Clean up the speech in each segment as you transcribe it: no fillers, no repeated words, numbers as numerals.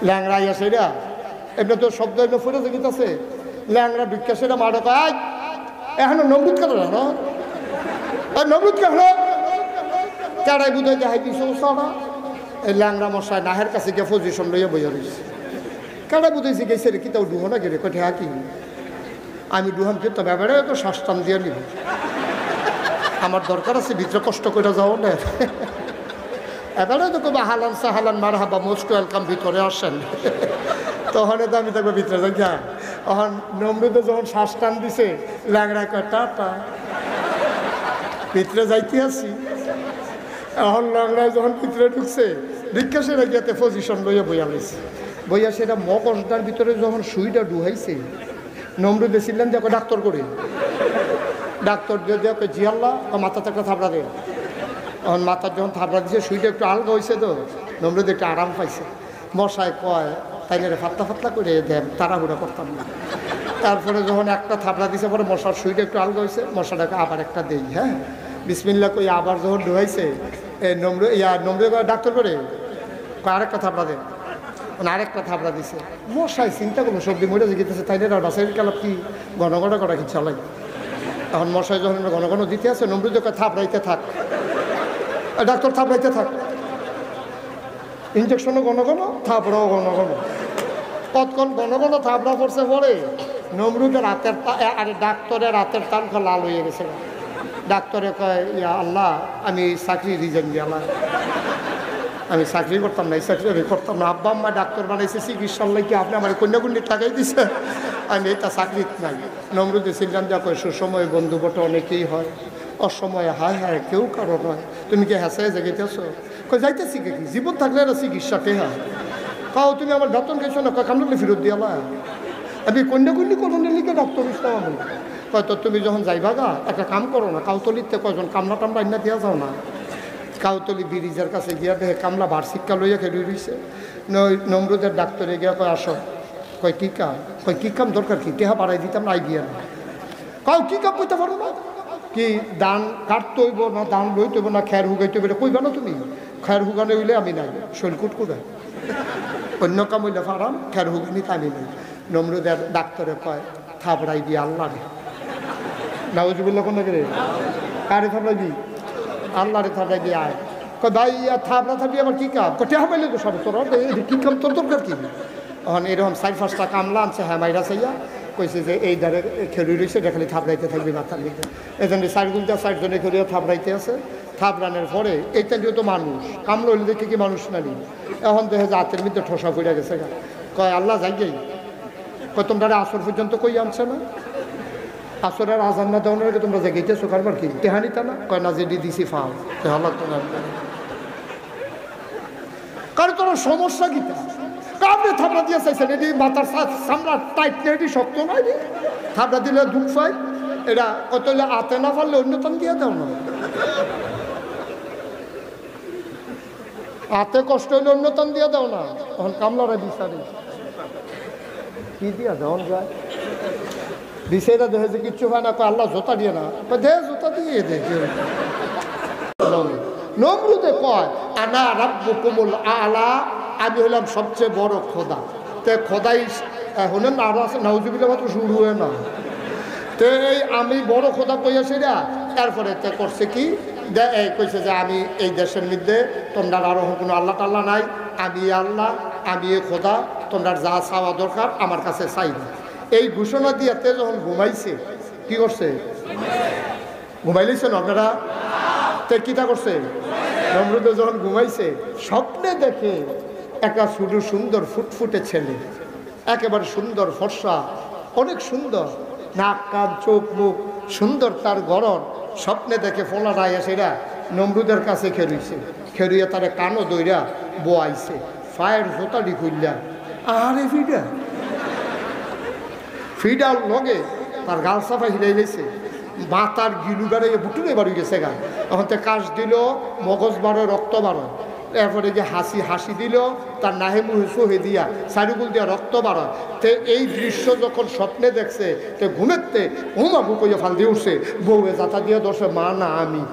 ল্যাংরা ইয়া সেটা এমনি তো শব্দ এমনি ফুটে গেছে ল্যাংরা ঢুকা সেটা মাঠে কয় এখনো নমরুদ কেন না নমরুদ কেন কেড়াই বুঝাই দেখাই দিস না এই ল্যাংরা মশাই নাহের কাছে গিয়ে পজিশন লইয়া বইয়া রয়েছে কেড়াই বুঝাইছি গেছে রে কি তাও ডুহো না গেলে কঠে কি আমি ডুহাম কিন্তু ব্যাপারে তো শ্বাসটান দিয়ে নিব আমার দরকার আছে ভিতরে কষ্ট করে যাও না এবারে তো কবে হালান সাহালান মার হাবা মোস্ট ওয়েলকাম ভিতরে আসেন তখন তো আমি দেখবো ভিতরে যাই যা তখন নমরুদে যখন শ্বাস টান দিছে ল্যাংড়া কয় টাটা ভিতরে যাইতে আসি এখন ল্যাংড়ায় যখন ভিতরে ঢুকছে রিক্সা সেটা গিয়াতে পজিশন লইয়া বইয়া লাইছে বইয়া সেটা মগজটার ভিতরে যখন সুইটা ডুহাইছে নমরুদে ছিলেন যে ডাক্তার করে ডাক্তার দিয়ে দেওয়া জি আল্লাহ মাথাতে একটা থাবড়া দেয় এখন মাথার যখন থাবড়া দিয়েছে সুইটা একটু আলগা হয়েছে তো নমরুদ একটু আরাম পাইছে মশায় কয় তাই না ফাতলা ফাতলা করে দেন তাড়াহুড়া করতাম না তারপরে যখন একটা থাবড়া দিয়েছে পরে মশার সুইটা একটু আলগা হয়েছে মশাটাকে আবার একটা দেই হ্যাঁ বিসমিল্লা কই আবার যখন ডুহাইছে নমরুদ ডাক্তার করে আরেকটা থাবড়া দেন আরেকটা থাবড়া দিছে মশাই চিন্তা করবো সবজি মরে যেতেছে তাই না বাসাইল কালাপ কি ঘন ঘন করা কি চালাই এখন মশাই যখন ঘন ঘন দিতে আছে নমরুদ থাবড়াইতে থাক ডাক্তার থাবড়াইতে থাক ইঞ্জেকশনও ঘন ঘন থাবড়াও ঘন ঘন কতক্ষণ ঘন ঘন থাবড়া পড়ছে পরে নমরুদের রাতের আরে ডাক্তারের রাতের তাল লাল হয়ে গেছে ডাক্তারে কয় ইয়া আল্লাহ আমি চাকরি রিজাইন দিয়ালাম আমি চাকরি করতাম না এই চাকরি আমি করতাম না আব্বা আম্মা ডাক্তার বানাইছে চিকিৎসার লাগে আপনি আমার কন্যাকুণ্ডি টাকাই দিছে আমি এটা চাকরি নাই নমরুদে ছিলাম যা কয় সুসময় বন্ধু বটে অনেকেই হয় অসময়ে হায় হায় কেউ কারো নয় তুমি কি হেসায় জেগেতেছ কই যাইতেছি কি জীবন থাকলে না চিকিৎসাতে হয় কাও তুমি আমার বেতন গেছো না কয় কামড়লে ফেরত দিয়ালা আমি কন্যাকুণ্ডি করোনের লিখে ডাক্তার ইসলাম আমি কয় তো তুমি যখন যাইবা গা একটা কাম করো না কাউতলিতে কয়জন কামলা টামলা ইন্না দিয়া যাও না কাউতলি ব্রিজের কাছে গিয়া দেখে কামলা বার্ষিককা লইয়া খেলি রইছে নমরুদের ডাক্তারে গিয়া কয় আসো কয় কী কাম দরকার কি টেহা বাড়াই দিতাম না আইডিয়া না কাউ কী কাম করতে পারো না কি দান কাটতে হইব না দান লইতে হইব না খের হুগাইতে হইব কইবা না তুমি খের হুগানে হইলে আমি নাই শৈলকুট করে অন্য কাম হইলে ফারাম খের হুগানিতে আমি নাই নমরুদের ডাক্তারে কয় থাবড়াই দিয়ে আল্লাহ রে নাউজুবিল্লাহ কোন রে কারে থাবড়াই দি আল্লাহ রে থাবড়াই দিয়ে আয় কয় ভাই থাবড়া থাবড়ি আমার কী কাম কটে হাবাইলে তো সব তোর কী কাম তোর দরকার কি এখন এরকম 4-5টা কামলা আনছে হ্যাঁ মাইরা চাইয়া কইছে যে এই দ্বারে খেলি রয়েছে এটা খালি থাবড়াইতে থাকবি মাথার লিখে এই জন্য 4 খেলিয়া থাবড়াইতে আছে থাবড়ানোর পরে এইটা দিয়ে তো মানুষ কামলা হইলে দেখে কি মানুষ না নি এখন দেখে যে হাতের মধ্যে ঠোসা পড়ে গেছে কয় আল্লাহ যাই কয় তোমরা আসর পর্যন্ত কই আনছে না আসরের আজান না দেওয়ার আগে তোমরা জেগেইতেছো কারবার কি তেহানিতা না কয় না যে দিছি ফাও তেহাল কারণ তোমার সমস্যা কিটা কামড়ে থাবড়া দিয়ে চাইছেন এটি মাথার সামলা টাইট না এটি শক্ত নয় থাবড়া দিলে দুঃখ পাই এটা কত আতে না পারলে অন্যতম দিয়ে দাও না হাতে কষ্ট হইলে অন্যতম দিয়ে দাও না তখন কামলারা বিচারে কি দিয়া দেওয়া যায় বিষয়টা দেখে যে কিচ্ছু হয় না আল্লাহ জোতা দিয়ে না দে জোতা দিয়ে দে নমরুদে কয় আনা রাব্বুকুমুল আলা আমি হলাম সবচেয়ে বড় খোদা তে খোদাই হলেন না আরো আছে নাউজুবিল্লাহ মাত্র শুরু হয় না তে এই আমি বড় খোদা কইয়াছি না তারপরে তে করছে কি এই কইছে যে আমি এই দেশের মধ্যে তোমরা আরো কোনো আল্লাহ টাল্লাহ নাই আমি আল্লাহ আমি এ খোদা তোমরা যা চাওয়া দরকার আমার কাছে চাইবে এই ঘোষণা দিয়াতে যখন ঘুমাইছে কি করছে ঘুমাইলেছেন আপনারা তে কিটা করছে নমরুদে যখন ঘুমাইছে স্বপ্নে দেখে একটা শুধু সুন্দর ফুটফুটে ছেলে একেবারে সুন্দর ফর্সা অনেক সুন্দর নাক কান চোখ মুখ সুন্দর তার গড়ন স্বপ্নে দেখে ফোলা রায় সেটা নমরুদের কাছে খেলুইছে খেলুইয়া তারে কানও দইরা বোয়াইছে ফায়ের জোতাডি খুললা আরে ফিডার লগে তার গাল সাফা হিলাই গেছে মাথার গিলু বেড়ে বুটুরে বাড়ি গেছে গা এখন তো কাশ দিল মগজ বাড়ে রক্ত বাড়ে এরপরে যে হাসি দিল তার নাহে মুহে সহে দিয়া চারিগুল দিয়া রক্ত বাড়ায় তো এই দৃশ্য যখন স্বপ্নে দেখছে তো ঘুমেতে হুমা বুকইয়া ফাল দিয়ে উঠছে বউয়ে যাতা দিয়ে দর্শে মা না আমি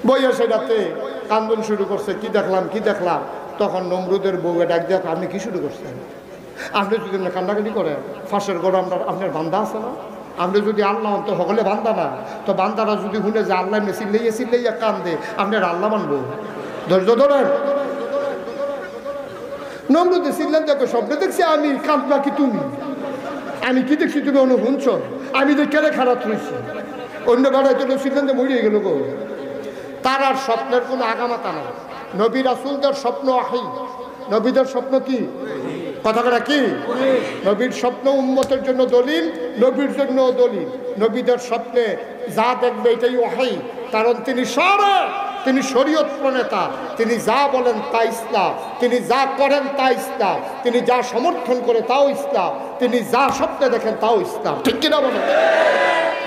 বইয়া সেটাতে কান্দন শুরু করছে, কি দেখলাম কি দেখলাম। তখন নমরুদের বউকে ডাক দেখ, আপনি কি শুরু করছেন? আপনি যদি কান্নাকাটি করেন, ফাঁসের গরম আপনার বান্দা আছে না? আপনি যদি আল্লাহ তো সকলে বান্দা না, তো বান্দারা যদি শুনে যে আল্লাহ চিল্লাইয়া কান্দে, আপনার আল্লাহ মানবো? ধৈর্য ধরেন। নমরুদে চিল্লেন, দেখো স্বপ্নে দেখছি আমি, কান্দবা কি তুমি? আমি কি দেখছি তুমি অনু শুনছ? আমি দেখে খারাপ রয়েছি। অন্য বেড়ায় তো চিল্লেন যে মরিয়ে গেল গো। তার আর স্বপ্নের কোনো আগামাতা নাই। নবী রাসূলদের স্বপ্ন আহি, নবীদের স্বপ্ন কি? কথাটা কি? নবীর স্বপ্ন উম্মতের জন্য দলিল, নবীর জন্য দলিল। নবীদের স্বপ্নে যা দেখবে এটাই ওয়াহী, কারণ তিনি শরীয়ত প্রণেতা। তিনি যা বলেন তা ইসলাম, তিনি যা করেন তা ইসলাম, তিনি যা সমর্থন করে তাও ইসলাম, তিনি যা স্বপ্নে দেখেন তাও ইসলাম। ঠিক কিনা বলেন?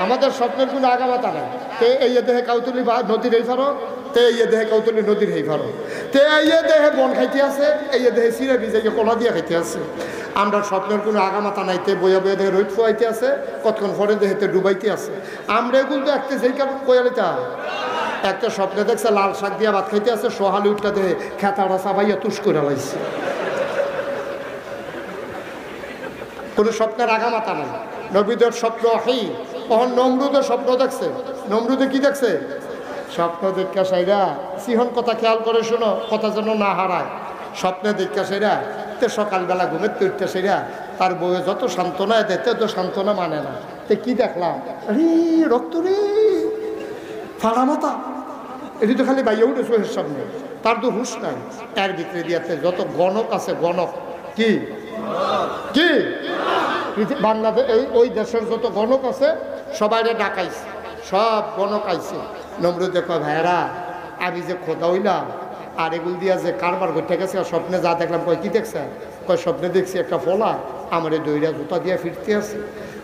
আমাদের স্বপ্নের কোনো আগামাতা নাই। তে এই দেহে কাউতুলি নদীর এই ফারো, তে এই দেহে কাউতুলি নদীর এই ফারো, তে এই দেহে বন খাইতে আছে, এই দেহে সিরে ভিজাইকে কলা দিয়ে খাইতে আছে। আমরা স্বপ্নের কোনো আগামাতা নাই। তে বইয়া বইয়া দেহে রোদ ফুয়াইতে আছে, কতক্ষণ পরে দেহেতে ডুবাইতে আছে। আমরা এগুলো তো একটা যেই কারণ কয়ালিতা একটা স্বপ্নে দেখছে লাল শাক দিয়া ভাত খাইতে আছে, সোহালি উঠটা দেহে খেতাটা চাবাইয়া তুষ করে লাইছে। কোনো স্বপ্নের আগামাতা নাই। নবীদের স্বপ্ন আহি। তখন নমরুদের স্বপ্ন দেখছে। নমরুদে কি দেখছে? স্বপ্ন দেখা সাইরা সিহন কথা খেয়াল করে শোনো, কথা যেন না হারায়। স্বপ্নে দেখা সাইরা তে সকালবেলা ঘুমের উঠতে সাইরা তার বউয়ে যত সান্ত্বনা দেয় তত সান্ত্বনা মানে না। তে কি দেখলাম? আরে রক্ত রে, ফাড়া মাথা। এটি তো খালি বাইয়া উঠেছে ওর সামনে, তার তো হুশ নাই। এর ভিতরে দিয়েছে যত গণক আছে, গণক কি কি বাংলাদেশ ওই দেশের যত গণক আছে সবাইরে ডাকাইছে, সব গণক আইছে। নমরুদে কয়, ভাইরা আমি যে খোদা হইলাম আর এগুলো দিয়া যে কারবার করতে গেছে, স্বপ্নে যা দেখলাম। কয় কি দেখছে? কয় স্বপ্নে দেখছি একটা ফলা আমার এই দইরা জুতা দিয়া ফিরতে আছে।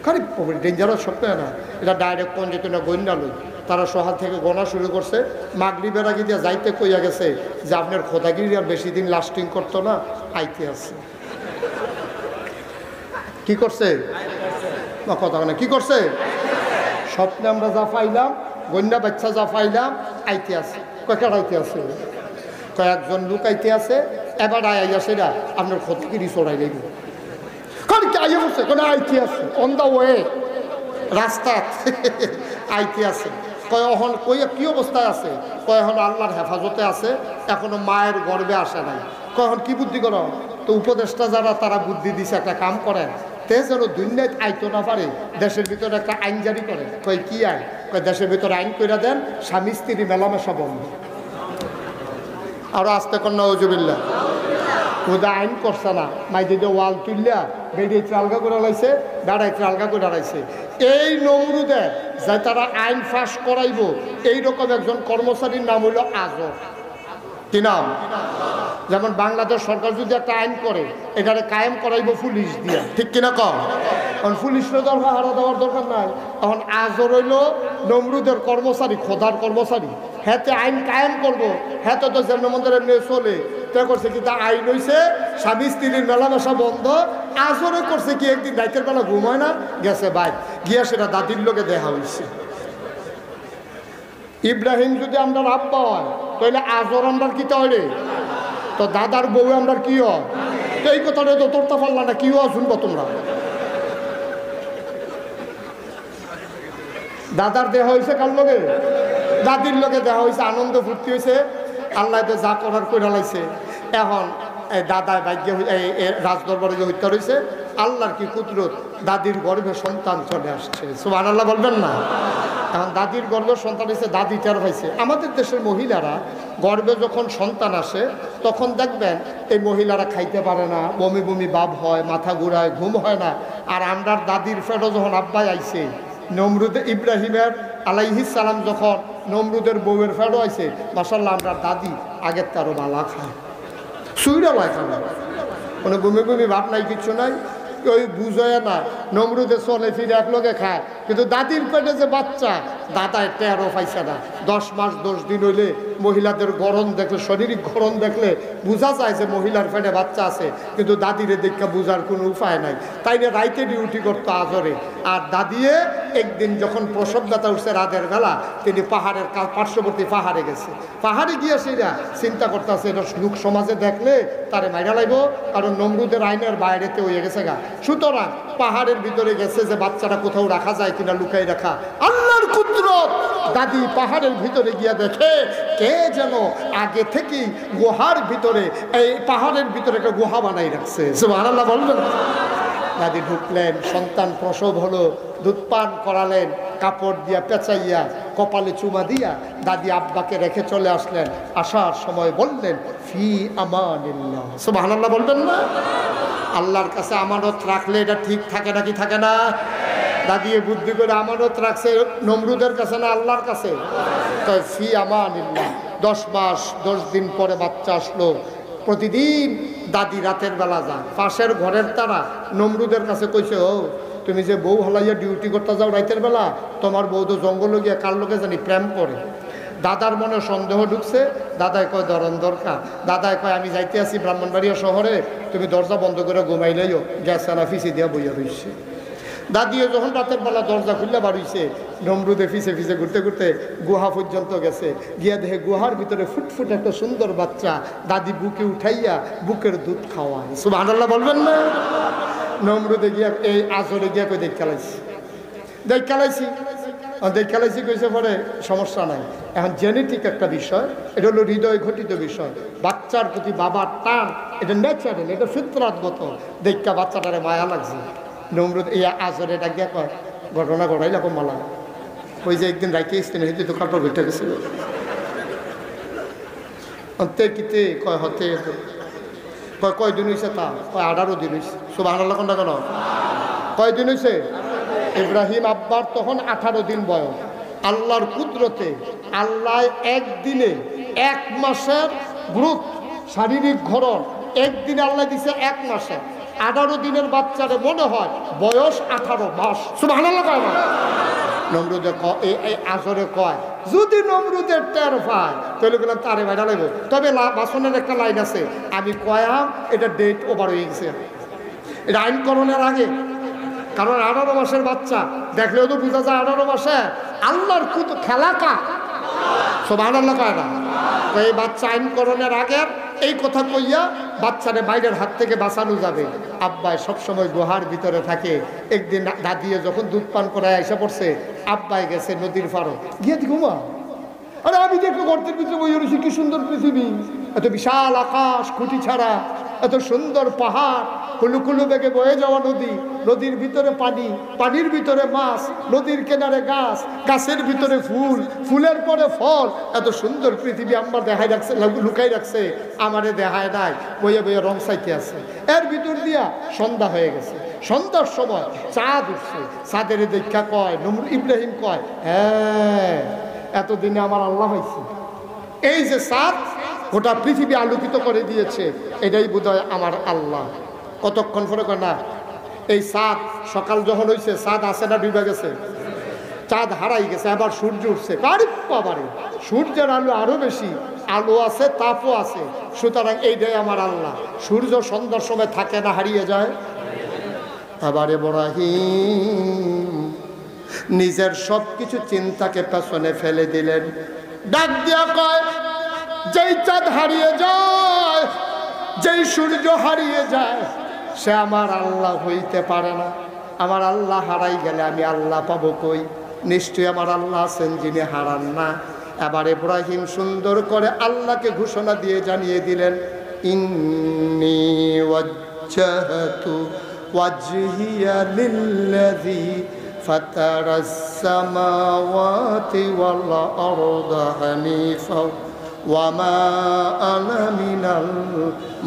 খালি ডেঞ্জারাস স্বপ্ন না, এটা ডাইরেক্ট কোন যেত না গইন্ডা লই। তারা সহাল থেকে গণা শুরু করছে। মাগরিবের আগে দিয়া যাইতে কইয়া গেছে যে আপনার খোদাগিরি আর বেশি দিন লাস্টিং করতো না, আইতে আছে। কি করছে? কথা না, কি করছে? স্বপ্নে আমরা যা পাইলাম, গন্যা বাচ্চা যা পাইলাম, আইতে আছে। কয়েকটা আইতে আছে, কয়েকজন লোক আইতে আছে। এবার আইয়া সেটা আপনার খোদাগিরি চড়াই লাগবে। আইয়া বসছে কোনো আইতে আছে, অন দা ওয়ে, রাস্তা আইতে আছে। কয় এখন কইয়া কি অবস্থায় আছে? কয় এখন আল্লাহর হেফাজতে আছে, এখনো মায়ের গর্বে আসে নাই। কয় এখন কি বুদ্ধি করো? তো উপদেষ্টা যারা তারা বুদ্ধি দিছে, একটা কাম করেন, তে যেন দুনিয়ায় আইতো না পারে, দেশের ভিতরে একটা আইন জারি করেন। কয় কি আইন? কয় দেশের ভিতরে আইন করে দেন স্বামী স্ত্রী মেলামেশা বন্ধ। আরো আসতে কন্যা ওজুবিল্লা খুদা আইন করছে না, মাই দিদি ওয়াল তুললা বেরিয়ে আলগা করে লাইছে, দাঁড়াইতে আলগা করে দাঁড়াইছে। এই নমরুদে যে তারা আইন ফাঁস করাইব, এইরকম একজন কর্মচারীর নাম হইল আজর। কি নাম? যেমন বাংলাদেশ সরকার যদি একটা আইন করে, এখানে কায়েম করাইব পুলিশ দিয়া। ঠিক কিনা কম? কারণ পুলিশের দরকার হারা দেওয়ার দরকার নাই। এখন আজর হইল নমরুদের কর্মচারী, খোদার কর্মচারী। হ্যাঁ আইন কায়েম করবো, হ্যাঁ তো যেমন মন্দির এমনি চলে। তে করছে কি তা আইন হইছে স্বামী স্ত্রীর মেলামেশা বন্ধ। আজরে করছে কি একদিন রাতের বেলা ঘুমায় না, গেছে ভাই গিয়া সেটা দাদির লোকে দেখা হয়েছে। ইব্রাহিম যদি আমরা আব্বা হয়, তাহলে আজর আমরা কি তৈরি, তো দাদার বউ আমরা কি হয়? তো এই কথাটা তো তোরটা পারলা না, কি হয় শুনবো তোমরা? দাদার দেহ হয়েছে কার লগে? দাদির লগে দেহ হয়েছে, আনন্দ ফুর্তি হয়েছে। আল্লাহ তো যা করার করে লাইছে। এখন দাদা ভাগ্য রাজদরবারে যে হত্যা রয়েছে, আল্লাহর কি কুদরত, দাদির গর্ভে সন্তান চলে আসছে। সুবহানাল্লাহ বলবেন না? এখন দাদির গর্ভে সন্তান এসে দাদি টের পাইছে। আমাদের দেশের মহিলারা গর্ভে যখন সন্তান আসে, তখন দেখবেন এই মহিলারা খাইতে পারে না, বমি বমি ভাব হয়, মাথা ঘুরায়, ঘুম হয় না। আর আমরার দাদির ফেরো যখন আব্বাই আইছে, নমরুদ ইব্রাহিমের আলাইহিস সালাম যখন নমরুদের বউয়ের ফেরো আইছে, মাশাআল্লাহ আমরা দাদি আগের তারও বালা খায়, সুইরা লয় খায়, কোনো বমি বমি ভাব নাই, কিচ্ছু নাই। ওই বুঝয় না নমরুদে চলে ফিরে এক লোকে খায়, কিন্তু দাদির পেটে যে বাচ্চা, দাদায় টেরও পাইছে না। 10 মাস 10 দিন হইলে মহিলাদের গরম দেখলে, শারীরিক গরম দেখলে বোঝা যায় যে মহিলার পেটে বাচ্চা আছে, কিন্তু দাদিরে দেখা বোঝার কোনো উপায় নাই। তাই না রাইতে ডিউটি করতো আজরে। আর দাদিয়ে একদিন যখন প্রসব ব্যথা উঠছে রাতের বেলা, তিনি পাহাড়ের পার্শ্ববর্তী পাহাড়ে গেছে। পাহাড়ে গিয়ে সেটা চিন্তা করতেছে, এটা লোক সমাজে দেখলে তারে মাইরা লাগব, কারণ নমরুদের আইনের বাইরেতে হয়ে গেছে গা। সুতরাং পাহাড়ের ভিতরে গেছে যে বাচ্চাটা কোথাও রাখা যায় কিনা, লুকাই রাখা। আল্লাহর কুদরত, দাদি পাহাড়ের ভিতরে গিয়া দেখে কে যেন আগে থেকেই গুহার ভিতরে, এই পাহাড়ের ভিতরে একটা গুহা বানাই রাখছে। সুবহানাল্লাহ বলবেন। দাদি ঢুকলেন, সন্তান প্রসব হলো, দুধ পান করালেন, কাপড় দিয়া পেঁচাইয়া কপালে চুমা দিয়া দাদি আব্বাকে রেখে চলে আসলেন। আসার সময় বললেন ফি আমানিল্লাহ। সুবহানাল্লাহ বলবেন না? আল্লাহর কাছে আমানত রাখলে এটা ঠিক থাকে নাকি থাকে না? দাদি বুদ্ধি করে আমানত রাখছে নমরুদের কাছে না আল্লাহর কাছে? তাই ফি আমানিল্লাহ। 10 মাস 10 দিন পরে বাচ্চা আসলো। প্রতিদিন দাদি রাতের বেলা যায়, পাশের ঘরের তারা নমরুদের কাছে কইছে, ও তুমি যে বউ হলাইয়া ডিউটি করতে যাও রাতের বেলা, তোমার বউ তো জঙ্গলে গিয়া কার লোকে জানি প্রেম করে। দাদার মনে সন্দেহ ঢুকছে। দাদাই কয় ধরন দরকার। দাদাই কয় আমি যাইতে আছি ব্রাহ্মণবাড়িয়া শহরে, তুমি দরজা বন্ধ করে ঘুমাইলেও গ্যাস আনা ফিসে দিয়া বইয়া রইছে। দাদিও যখন রাতের বেলা দরজা খুললে বাড়িছে, নমরুদে ফিসে ফিসে ঘুরতে ঘুরতে গুহা পর্যন্ত গেছে। গিয়া দেখে গুহার ভিতরে ফুটফুট একটা সুন্দর বাচ্চা, দাদি বুকে উঠাইয়া বুকের দুধ খাওয়ায়। সুবহানাল্লাহ বলবেন না? নমরুদে গিয়া এই আজরে গিয়া কই দেখ খেলাইছি কইছে পরে সমস্যা নাই। এখন জেনেটিক একটা বিষয়, এটা হলো হৃদয় ঘটিত বিষয়। বাচ্চার প্রতি বাবার টান এটা ন্যাচারাল, এটা ফিতরাতগত। দেখা বাচ্চাটারে মায়া লাগছে। নমরুদ এই আজরে ডাকিয়া কয় ঘটনা ঘটাইলা কমালা, ওই যে একদিন রাইতে স্থানে হইতে তো কাপড় ঘটে গেছিল অন্তে কিতে কয় হতে কয় কয়দিন হয়েছে, তা কয় 18 দিন হয়েছে। সুবহানাল্লাহ কোনটা কেন? কয়দিন হয়েছে? ইব্রাহিম আব্বার তখন 18 দিন বয়স। আল্লাহর কুদরতে আল্লাহ একদিনে 1 মাসের গ্রোথ, শারীরিক ঘরণ একদিনে আল্লাহ দিছে 1 মাসে। 18 দিনের বাচ্চারে মনে হয় বয়স 18 মাস। সুবহানাল্লাহ কয় না? নমরুদে এই আজরে কয় যদি নমরুদের টের পায় তাহলে বললাম তারে বাইরা লাগবে। তবে বাসনের একটা লাইন আছে, আমি কয়াম এটা ডেট ওভার হয়ে গেছে, এটা আইনকরণের আগে। কারণ 18 মাসের বাচ্চা দেখলেও তো বোঝা যায় 18 মাসে আল্লাহর খেলা কা। সুবহানাল্লাহ কয় না? এই বাচ্চা আইনকরণের আগে এই কথা কইয়া বাচ্চারে বাইরের হাত থেকে বাঁচানো যাবে। আব্বাই সবসময় গুহার ভিতরে থাকে। একদিন দাদিয়ে যখন দুধ পান করায় এসে পড়ছে, আব্বাই গেছে নদীর পাড়ে গিয়ে ঘুমা। আরে আমি দেখলো গর্তের ভিতরে বই রয়েছি, কি সুন্দর পৃথিবী, এত বিশাল আকাশ খুঁটি ছাড়া, এত সুন্দর পাহাড়, কুলু কুলু বেগে বয়ে যাওয়া নদী, নদীর ভিতরে পানি, পানির ভিতরে মাছ, নদীর কিনারে গাছ, গাছের ভিতরে ফুল, ফুলের পরে ফল, এত সুন্দর পৃথিবী আমার দেখাই রাখছে, লুকাই রাখছে, আমারে দেখায় নাই, বইয়ে বইয়ে রং চাইতে আছে। এর ভিতর দিয়া সন্ধ্যা হয়ে গেছে। সন্ধ্যার সময় চাঁদ উঠছে। চাঁদের দেখা কয় ইব্রাহিম কয়, হ্যাঁ এতদিনে আমার আল্লাহ হয়েছে। এই যে চাঁদ গোটা পৃথিবী আলোকিত করে দিয়েছে, এটাই বোধহয় আমার আল্লাহ। কতক্ষণ পরে কয় না, এই চাঁদ সকাল যখন হয়েছে চাঁদ আছে না ডুবে গেছে, চাঁদ হারাই গেছে, আবার সূর্য উঠছে। বাড়ি সূর্যের আলো আরো বেশি, আলো আছে, তাপও আছে, সুতরাং এইটাই আমার আল্লাহ। সূর্য সন্ধ্যার সময় থাকে না, হারিয়ে যায়। আবার ইব্রাহিম নিজের সবকিছু চিন্তাকে পেছনে ফেলে দিলেন। ডাক দিয়া কয়, যেই চাঁদ হারিয়ে যায়, যেই সূর্য হারিয়ে যায়, সে আমার আল্লাহ হইতে পারে না। আমার আল্লাহ হারাই গেলে আমি আল্লাহ পাবো কই? নিশ্চয়ই আমার আল্লাহ আছেন যিনি হারান না। এবার ইব্রাহিম সুন্দর করে আল্লাহকে ঘোষণা দিয়ে জানিয়ে দিলেন, ইন্নী ওয়াজ্জাহতু ওয়াজহিয়া লিল্লাযী ফাতারাস সামাওয়াতি ওয়াল আরদা হানিফা ওয়া মা আনা মিনাল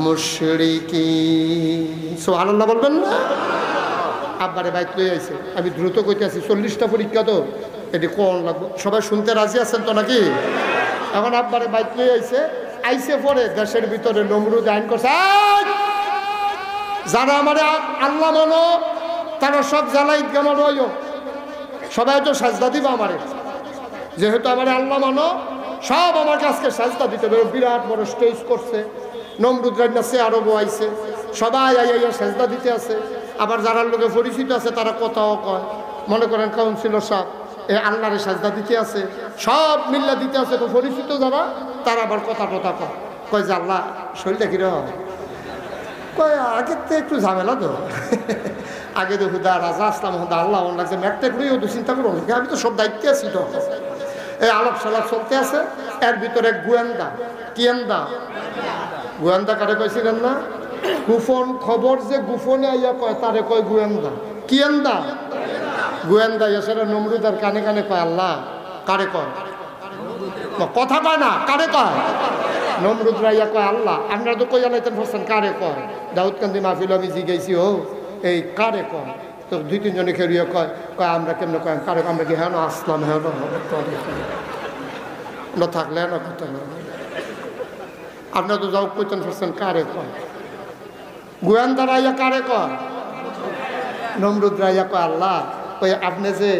মুশরিকিন। সুবহানাল্লাহ বলবেন না? আব্বারে বাইক লই আইছে, আমি দ্রুত কইতে আছি, 40টা পরীক্ষা তো, এটি কোন লাগবে, সবাই শুনতে রাজি আছেন তো নাকি? এখন আব্বারে বাইক লই আইছে পরে দেশের ভিতরে নমরুদ আইন করছে, যারা আমার আল্লাহ মানো তারা সব জ্বালাই কেমন রইল, সবাই তো সাজদা দিবা আমারে, যেহেতু আমার আল্লাহ মানো, সব আমার কাছকে সাজদা দিতে হবে। বিরাট বড় স্টেজ করছে, নমরুদ রাজনাসে আরো বইছে, সবাই আইয়া সাজদা দিতে আছে। আবার যারা লোকে পরিচিত আছে তারা কথাও কয়, মনে করেন কাউন্সিলর সাহেব এ আল্লাহরে সাজদা দিতে আছে, সব মিল্লা দিতে আছে, তো পরিচিত যারা তারা আবার কথা কয় যে আল্লাহ শরীরটা কিরকম, কয় আগের তো একটু ঝামেলা তো, আগে তো হুদা রাজা আসলাম হুদা আল্লাহ লাগছে ম্যাকটা করেই ওদের চিন্তা করবো, আমি তো সব দায়িত্বে আছি তো। এই আলাপ সালাপ চলতে আছে, এর ভিতরে গোয়েন্দা গোয়েন্দা কারে কইছিলেন না, গোপন খবর যে গোপনে আইয়া কয় তারে কয় গোয়েন্দা। গোয়েন্দা এসে নমরুদার কানে কানে কয় আল্লাহ কারে কয়, কথা কয় না, কারে কয়? নমরুদ রাইয়া কয় আল্লাহ, আপনারা তো কই আলাইতেন বলছেন কারে কয়? দাউদকান্দি মাহফিল আমি জিগাইছি, ও এই কারে কয়? তো দুই তিনজনে খেলিয়ে কয় আমরা কেমনে কয় কারে, আমরা কি হ্যাঁ আসলাম, হ্যাঁ না থাকলে না কথা না, আপনারা তো যাও কইতেন বলছেন কারে কয়? গোয়েন্দা রাইয়া কারে কয়? নমরুদ রাইয়া কয় আল্লাহ ওই আপনি যে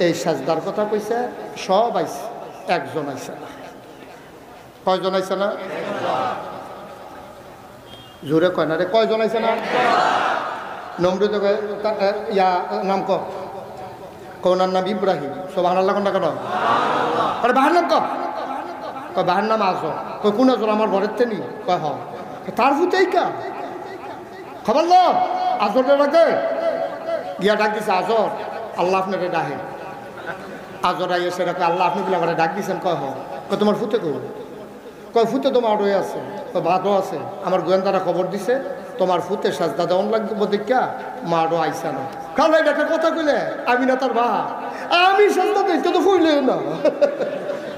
এই সাজদার কথা কইছে সব আইছে, একজন আইছে না। কয়জন আইছে না? জোরে কয় না রে, কয়জন আইছে না? নমরুদ ইয়া নাম কনার নাম ইব্রাহিম, সুবহানাল্লাহ কোনটা কেন? আরে বাহার নাম কয় বাহার নাম আজর, কয় কোন আজর? আমার ঘরের থেকে নি, কয় হ, তার ফুতেই কা খবর লো আজরের ডাকে গিয়া ডাক দিছে, আজর আল্লাহ আপনাকে ডাকে। আজর আইয়া সে ডাকে আল্লাহ আপনি বলে ডাক দিচ্ছেন, কয় হ, তোমার ফুতে কয় ফুতে তোমার রয়ে আছে, ভাতও আছে, আমার গোয়েন্দারা খবর দিছে তোমার ফুতে সাজদা দেওয়ান লাগবে দেখা মারও আইসা না। কাল একটা কথা কইলে আমি না তার ভা, আমি সাজদা দিতে তো ফুইলে না,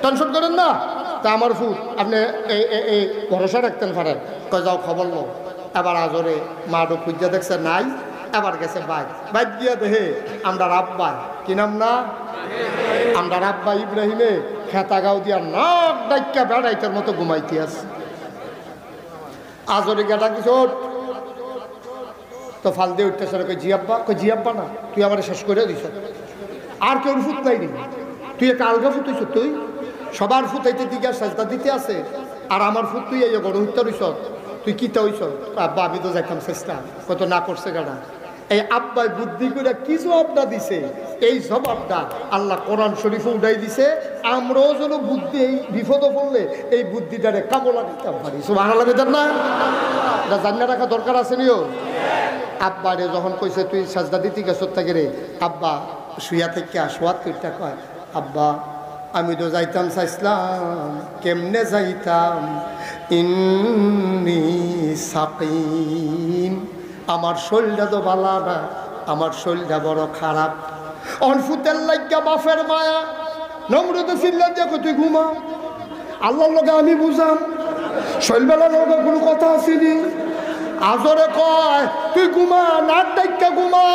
টেনশন করেন না। তা আমার ফুট আপনি এই ভরসা রাখতেন পারেন, কয় যাও খবর লো। এবার আজরে মারও খুঁজা দেখছে নাই, এবার গেছে বাইক গিয়া দেহে আমরা রাব্বাই, কি নাম না, আমরা রাব্বা ইব্রাহিমে খেতা গাও দিয়া নাক ডাইকা বেড়াইতের মতো ঘুমাইতে আছে। আজরে গেটা কিছু তো ফাল দিয়ে উঠতেছে, জিয়াব্বা না, তুই আমার শেষ করে দিস, আর কেউ ফুট নাই নি, তুই একটা আলগা ফুটাইছ, তুই সবার ফুটাইতে দিকে সাজদা দিতে আছে, আর আমার ফুট তুই এই বড় হত্যা রইস, তুই কিতা হইস? আব্বা আমি তো যাইতাম চেষ্টা, কত না করছে গাড়া। এই আব্বাই বুদ্ধি করে কি জবাবটা দিছে, এই জবাবটা আল্লাহ কোরআন শরীফে উঠাই দিছে, আমরাও যেন বুদ্ধি এই বিপদ পড়লে এই বুদ্ধিটারে কামলা দিতে পারি। সুবহানাল্লাহ না, এটা জানিয়ে রাখা দরকার আছে নিও। আব্বা রে যখন কইছে তুই সাজদা দিতে গেছ থাকে রে, আব্বা শুয়া থেকে আসোয়াত করতে কয় আব্বা আমি তো যাইতাম চাইছিলাম, কেমনে যাইতাম, ইন্নি সাকিম, আমার শরীরটা তো ভালো না, আমার শরীরটা বড় খারাপ। অনফুতের লাগিয়া বাফের মায়া, নমরুদ চিল্লা দেখো তুই ঘুমা, আল্লাহর লোকে আমি বুঝাম, শৈলবেলার লোকে কোনো কথা আসেনি। আজরে কয় তুই ঘুমা, নাক ডাইকা ঘুমা,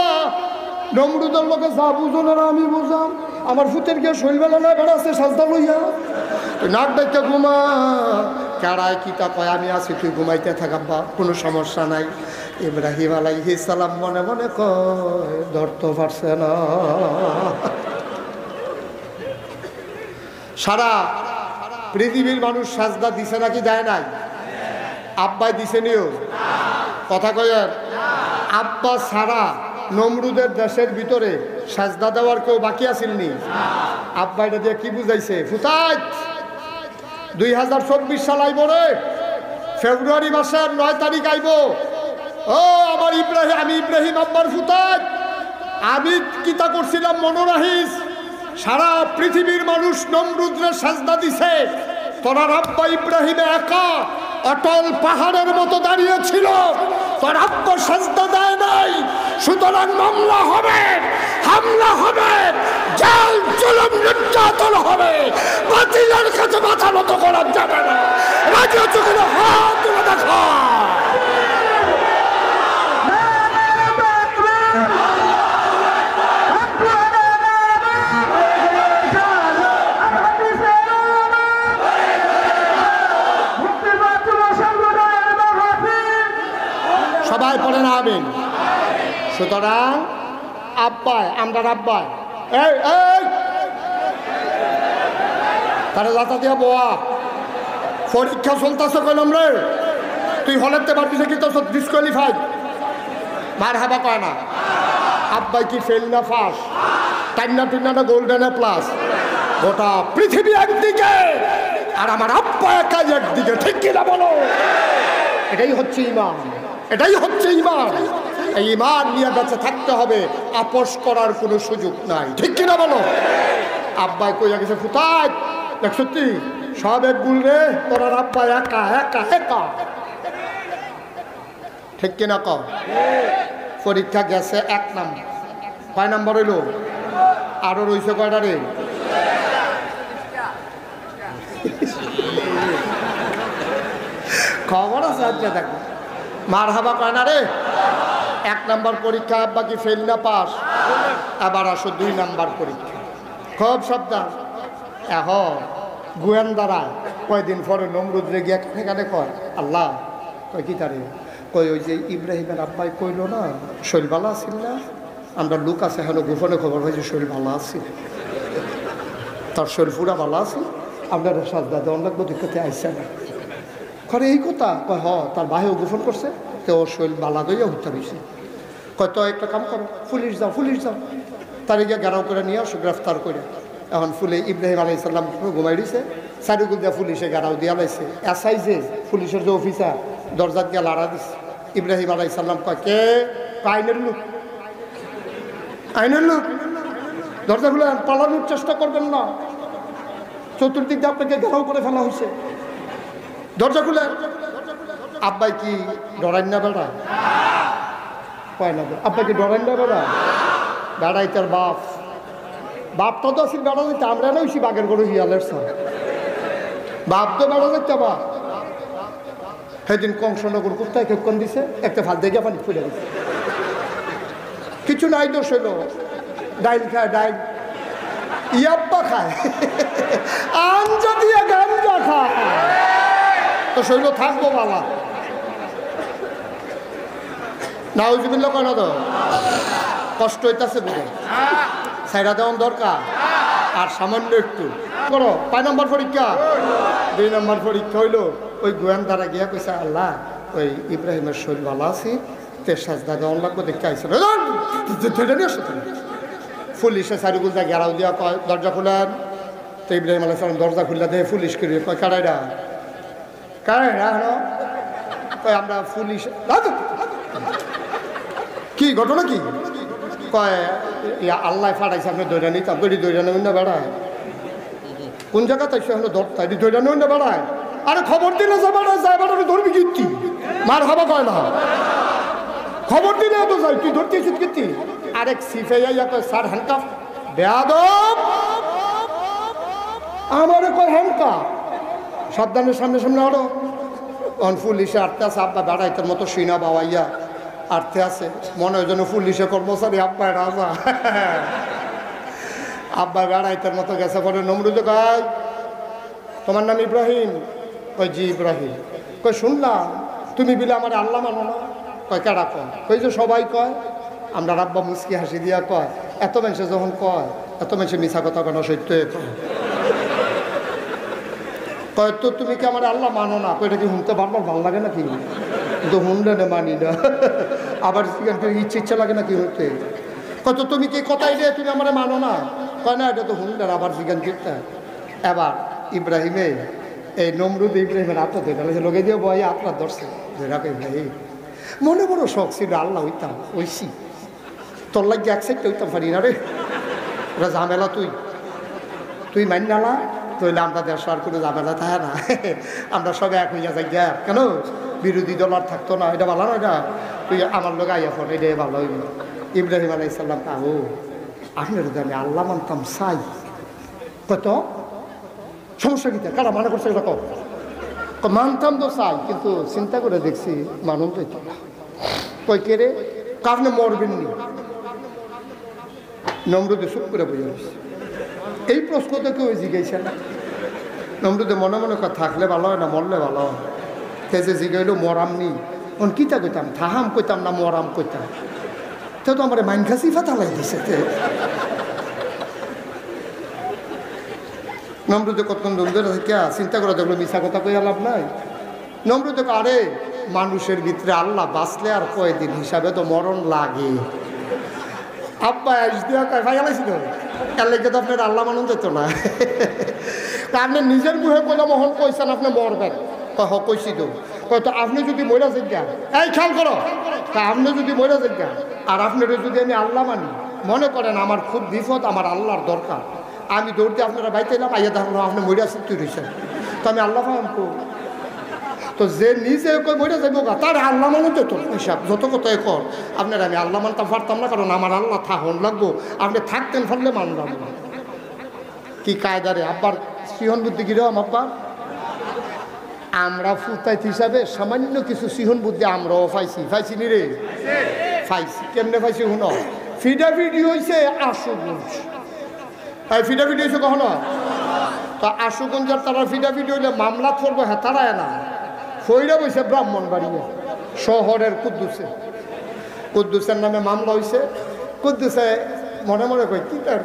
নমরুদের লোকে যা বুঝো না আমি বুঝাম, আমার ফুতের গিয়ে শৈলবেলা না বেড়াচ্ছে সাজদা লইয়া, তুই নাক ডাইকা ঘুমা। কারায় কিতা কয় আমি আছি, তুই ঘুমাইতে থাকাব্বা, কোনো সমস্যা নাই। ইব্রাহিম আলাইহিস সালাম মনে মনে কয় ধরতে পারছে না। সারা পৃথিবীর মানুষ সাজদা দিছে নাকি দেয় নাই? আব্বাই দিছে নিও, কথা কয়েন। আব্বা ছাড়া নমরুদের দেশের ভিতরে সাজদা দেওয়ার কেউ বাকি আসেননি। আব্বা এটা দিয়ে কি বুঝাইছে, ফুতাই 2024 সাল আইব রে, ফেব্রুয়ারি মাসের 9 তারিখ আইব। ও আমার ইব্রাহিম, আমি ইব্রাহিম আব্বার ফুতাই, আমি কিতা করছিলাম মনে রাখিস, সারা পৃথিবীর মানুষ নমরুদরে সাজদা দিছে, তোরা আব্বা ইব্রাহিম একা অটল পাহাড়ের মতো দাঁড়িয়ে ছিল, তোর আব্বা সাজদা দেয় নাই। সুতরাং মামলা হবে, হামলা হবে, জাল জুলুম নির্যাতন হবে, বাতিলের কাছে মাথা নত করা যাবে না। রাজি হচ্ছে কিনা হাত তুলে দেখা। সবাই পড়ে না আমিন। সুতরাং আব্বাই আমরা আব্বাই এই এই তারা যাতা দিয়া বোয়া পরীক্ষা চলতেছে কইলাম রে তুই হলেতে পারবি কি তো ডিসকোয়ালিফাইড মার হাবা কয় না আব্বাই কি ফেল না ফাঁস টাইনা টুইনা গোল্ডেন প্লাস গোটা পৃথিবী একদিকে আর আমার আব্বা একা একদিকে ঠিক কিনা বলো এটাই হচ্ছে ইমান এটাই হচ্ছে ইমান এই ইমান নিয়ে বেঁচে থাকতে হবে আপোষ করার কোনো সুযোগ নাই ঠিক কিনা বলো আব্বাই কইয়া গেছে ফুতায় দেখ সত্যি সব এক গুল রে তোরা আব্বা একা একা একা ঠিক কিনা কও পরীক্ষা গেছে 1 নাম্বার কয় নাম্বার হইল আরো রয়েছে কয়টা রে খবর আছে আজকে দেখো মার হাবা কয় না রে 1 নাম্বার পরীক্ষা আব্বা কি ফেল না পাস আবার আসো 2 নাম্বার পরীক্ষা খুব সাবধান এখন গোয়েন্দারা কয়দিন পরে নমরুদ রে গিয়া কানে কয় আল্লাহ কয় কি তারে কই ওই যে ইব্রাহিমের আব্বাই কইল না শরীর ভালো আছিল না আমরা লোক আছে হলো গোপনে খবর হয়েছে শরীর ভালো আছিল তার শরীর পুরা ভালো আছে আপনারা সাজদা দেওয়ার লাগবে দিকতে আইসা না করে এই কথা কয় হ তার বাহেও গোপন করছে তো ওর শরীর বালা দইয়া হত্যা হয়েছে কয় তো একটা কাম করো পুলিশ যাও তার গিয়ে গেরাও করে নিয়ে আসো গ্রেফতার করে এখন ফুলে ইব্রাহিম আলাই সাল্লাম ঘুমাই দিছে চারিগুল দিয়া পুলিশে গেরাও দিয়া লাইছে এসআই যে পুলিশের যে অফিসার দরজাত গিয়া লাড়া দিছে ইব্রাহিম আলাই সাল্লাম কয় কে আইনের লোক দরজা খুলে পালানোর চেষ্টা করবেন না চতুর্দিক দিয়ে আপনাকে ঘেরাও করে ফেলা হয়েছে দরজা খুলে আব্বাই কি ডরাইন না বেড়া কয় না আব্বাই কি ডরাইন না বেড়াই তার বাপটা তো আসি বেড়া যেতে আমরা না হইছি বাঘের গরু হিয়ালের বাপ তো বেড়া যেতে বাপ সেদিন কংসনগর কোথায় কেক্ষণ দিছে একটা ফাল দেখে পানি ফুলে গেছে কিছু নাই দোষ হইল ডাইল খায় ডাইল ইয়াব্বা খায় আঞ্জা দিয়ে গাঞ্জা খায় তো শৈল থাকবো বাবা নাউজুবিল্লাহ কেন তো কষ্ট হইতাছে বুঝে সাইরা দেওয়ান দরকার আর সামান্য একটু করো 5 নম্বর পরীক্ষা 2 নম্বর পরীক্ষা হইলো ওই গোয়েন্দারা গিয়া কইছে আল্লাহ ওই ইব্রাহিমের শরীর ভালো আছে তে সাজদা দেওয়ান লাগবে দেখতে আইসে পুলিশে চারিগুল যা গেরাও দিয়া কয় দরজা খুলেন তো ইব্রাহিম আলাইহিস সালাম দরজা খুললা দিয়ে পুলিশ করে কয় কারাইরা কয় আমরা পুলিশ কি ঘটনা কি কয় ইয়া আল্লাহ ফাটাইছে আপনি দৈরা নিতাম বেড়ি দৈরা নেবেন না বেড়ায় কোন জায়গা তাই সে ধরতে দৈরা নেবেন না বেড়ায় আরে খবর দিলে যা বেড়ায় যায় বেড়াবে ধরবি কীর্তি মার হবা কয় না খবর দিলে তো যাই তুই ধরতে এসেছিস কীর্তি আরেক সিফে কয় স্যার হ্যান্ডকাফ বেয়াদব আমারে কয় হ্যান্ডকাফ সাবধানের সামনে সামনে আরো পুলিশে আটতে আছে আব্বা বেড়াইতের মতো সিনা বাবাইয়া আটতে আছে মনে হয় যেন পুলিশে কর্মচারী আব্বাই রাজা আব্বা বেড়াইতের মতো গেছে পরে নমরুদে কয় তোমার নাম ইব্রাহিম কয় জি ইব্রাহিম কয় শুনলাম তুমি বিলে আমার আল্লাহ মানো না কয় কেডা কয় কই যে সবাই কয় আমরা আব্বা মুস্কি হাসি দিয়া কয় এত মানুষে যখন কয় এত মানুষে মিছা কথা কেন সত্য কয় তো তুমি কি আমার আল্লাহ মানো না কয়টা কি শুনতে বারবার ভালো লাগে না কি কিন্তু শুনলে না মানি না আবার ইচ্ছা লাগে না কি হতে কত তুমি কি কথাই দিয়ে তুমি আমার মানো না কয় না এটা তো শুনলে আবার জিজ্ঞান করতে এবার ইব্রাহিমে এই নমরুদ ইব্রাহিমের আত্মা ধরে লোকে দিয়ে বয় আপনার ধরছে ধরে ভাই মনে বড় শখ ছিল আল্লাহ হইতাম ওইসি তোর লাগে এক সাইডটা হইতাম পারি না রে ওরা ঝামেলা তুই মানি নালা তৈলে আমরা দেশ আর কোনো ঝামেলা থাকে না আমরা সবাই এক হইয়া যাই গা কেন বিরোধী দল আর থাকতো না এটা ভালো না এটা তুই আমার লোক আইয়া ফোন এটাই ভালো হইল ইব্রাহিম আলাইহিস সালাম ও আপনার আমি আল্লাহ মানতাম চাই কত সমস্যা কি কারা মনে করছে এরকম মানতাম তো চাই কিন্তু চিন্তা করে দেখছি মানুষ তো কই কে রে কারণে মরবেন নি নমরুদে চুপ করে বুঝে এই প্রশ্ন তো কেউ জিজ্ঞাসা না নমরুদে মনে মনে থাকলে ভালো হয় না মরলে ভালো হয় কে যে জিজ্ঞাইল মরাম নি অন কিতা কইতাম থাহাম কইতাম না মরাম কইতাম তো আমার মাইনখাসি ফাতালাই দিছে। নমরুদে কতক্ষণ ধরে কে চিন্তা করে দেখলো মিশা কথা কইয়া লাভ নাই। নমরুদে আরে মানুষের ভিতরে আল্লাহ বাঁচলে আর কয়দিন হিসাবে তো মরণ লাগে। আব্বা দিয়া কয় ভাই আলাইছিল এর লেগে তো আপনার আল্লাহ মানুন যেত না। আপনি নিজের মুখে কইলে মহন কইছেন আপনি মরবেন। কইছি তো তো আপনি যদি মরা জিজ্ঞা এই খেয়াল করো তা আপনি যদি মরা জিজ্ঞা আর আপনার যদি আমি আল্লাহ মানি মনে করেন আমার খুব বিপদ আমার আল্লাহর দরকার আমি দৌড়তে আপনারা বাইতে এলাম আইয়া দেখলাম আপনি মরিয়া সৃষ্টি রয়েছেন তো আমি আল্লাহ ফাহাম করি। তো যে নিজে কই মরে যাইব গা তার আল্লাহ মানে তো হিসাব যত কথাই কর আপনার আমি আল্লাহ মানতাম পারতাম না কারণ আমার আল্লাহ থাহন লাগবো আপনি থাকতেন ফেললে মানলাম না। কি কায়দারে আব্বার সিহন বুদ্ধি কিরম আব্বার আমরা ফুতাইত হিসাবে সামান্য কিছু সিহন বুদ্ধি আমরাও পাইছি নি রে পাইছি কেমনে পাইছি শুন ফিডাফিডি হয়েছে আশুগঞ্জ এই ফিডাফিডি হয়েছে কখনো তো আশুগঞ্জের তারা ফিডাফিডি হইলে মামলা করবো হ্যাঁ তারায় না ফইরা বইছে ব্রাহ্মণবাড়িয়া শহরের কুদ্দুসের নামে মামলা হয়েছে। কুদ্দুসে মনে মনে কই কি তার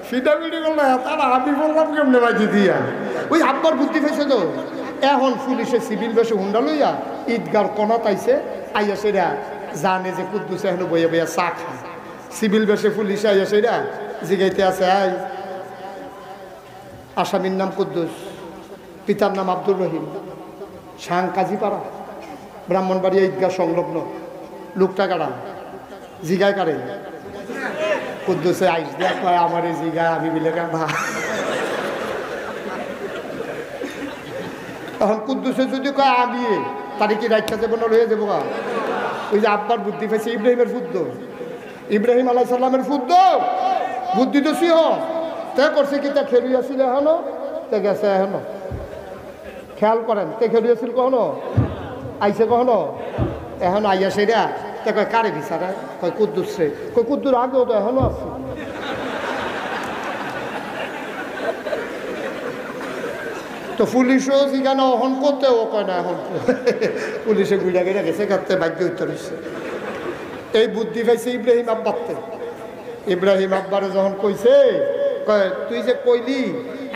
ফিডাফিডি করলে তারা আমি বললাম কেমনে বাজি দিয়া ওই আব্বার বুদ্ধি পাইছে তো এখন পুলিশে সিভিল বেশে হুন্ডা লইয়া ঈদগার কণা তাইছে আইয়া সেরা জানে যে কুদ্দুসে এখন বইয়া বইয়া চা খায় সিভিল বেশে পুলিশে আইয়া সেরা জিগাইতে আছে আই আসামির নাম কুদ্দুস পিতার নাম আব্দুর রহিম শাং কাজীপাড়া ব্রাহ্মণবাড়িয়া ঈদগাহ সংলগ্ন লোকটা কারা জিগায় কারে কুদ্দুসে আইস দেখ আমার এই জিগায় আমি বিলে কাঁদা। এখন কুদ্দুসে যদি কয় আমি তারে কি রাইখা যাবো না লয়ে যাবো ওই যে আব্বার বুদ্ধি পাইছে ইব্রাহিমের ফুদ্দ ইব্রাহিম আলাইহিস সালামের ফুদ্দ বুদ্ধি তো সিহ তে করছে কি তা খেলিয়াছিল এখনো তে গেছে এখনো খেয়াল করেন তে খেলিয়াছিল কখনো আইসে কখনো এখন আইয়া সেরা তে কয় কারে বিচারে কয় কুদ্দুস রে কয় কুদ্দুর আগেও তো এখনো আছে। তো পুলিশও সেখানে অহন করতেও কয় না এখন পুলিশে গুড়া গেড়ে গেছে কাটতে বাধ্য হইতে রয়েছে। এই বুদ্ধি পাইছে ইব্রাহিম আব্বাতে ইব্রাহিম আব্বারে যখন কইছে কয় তুই যে কইলি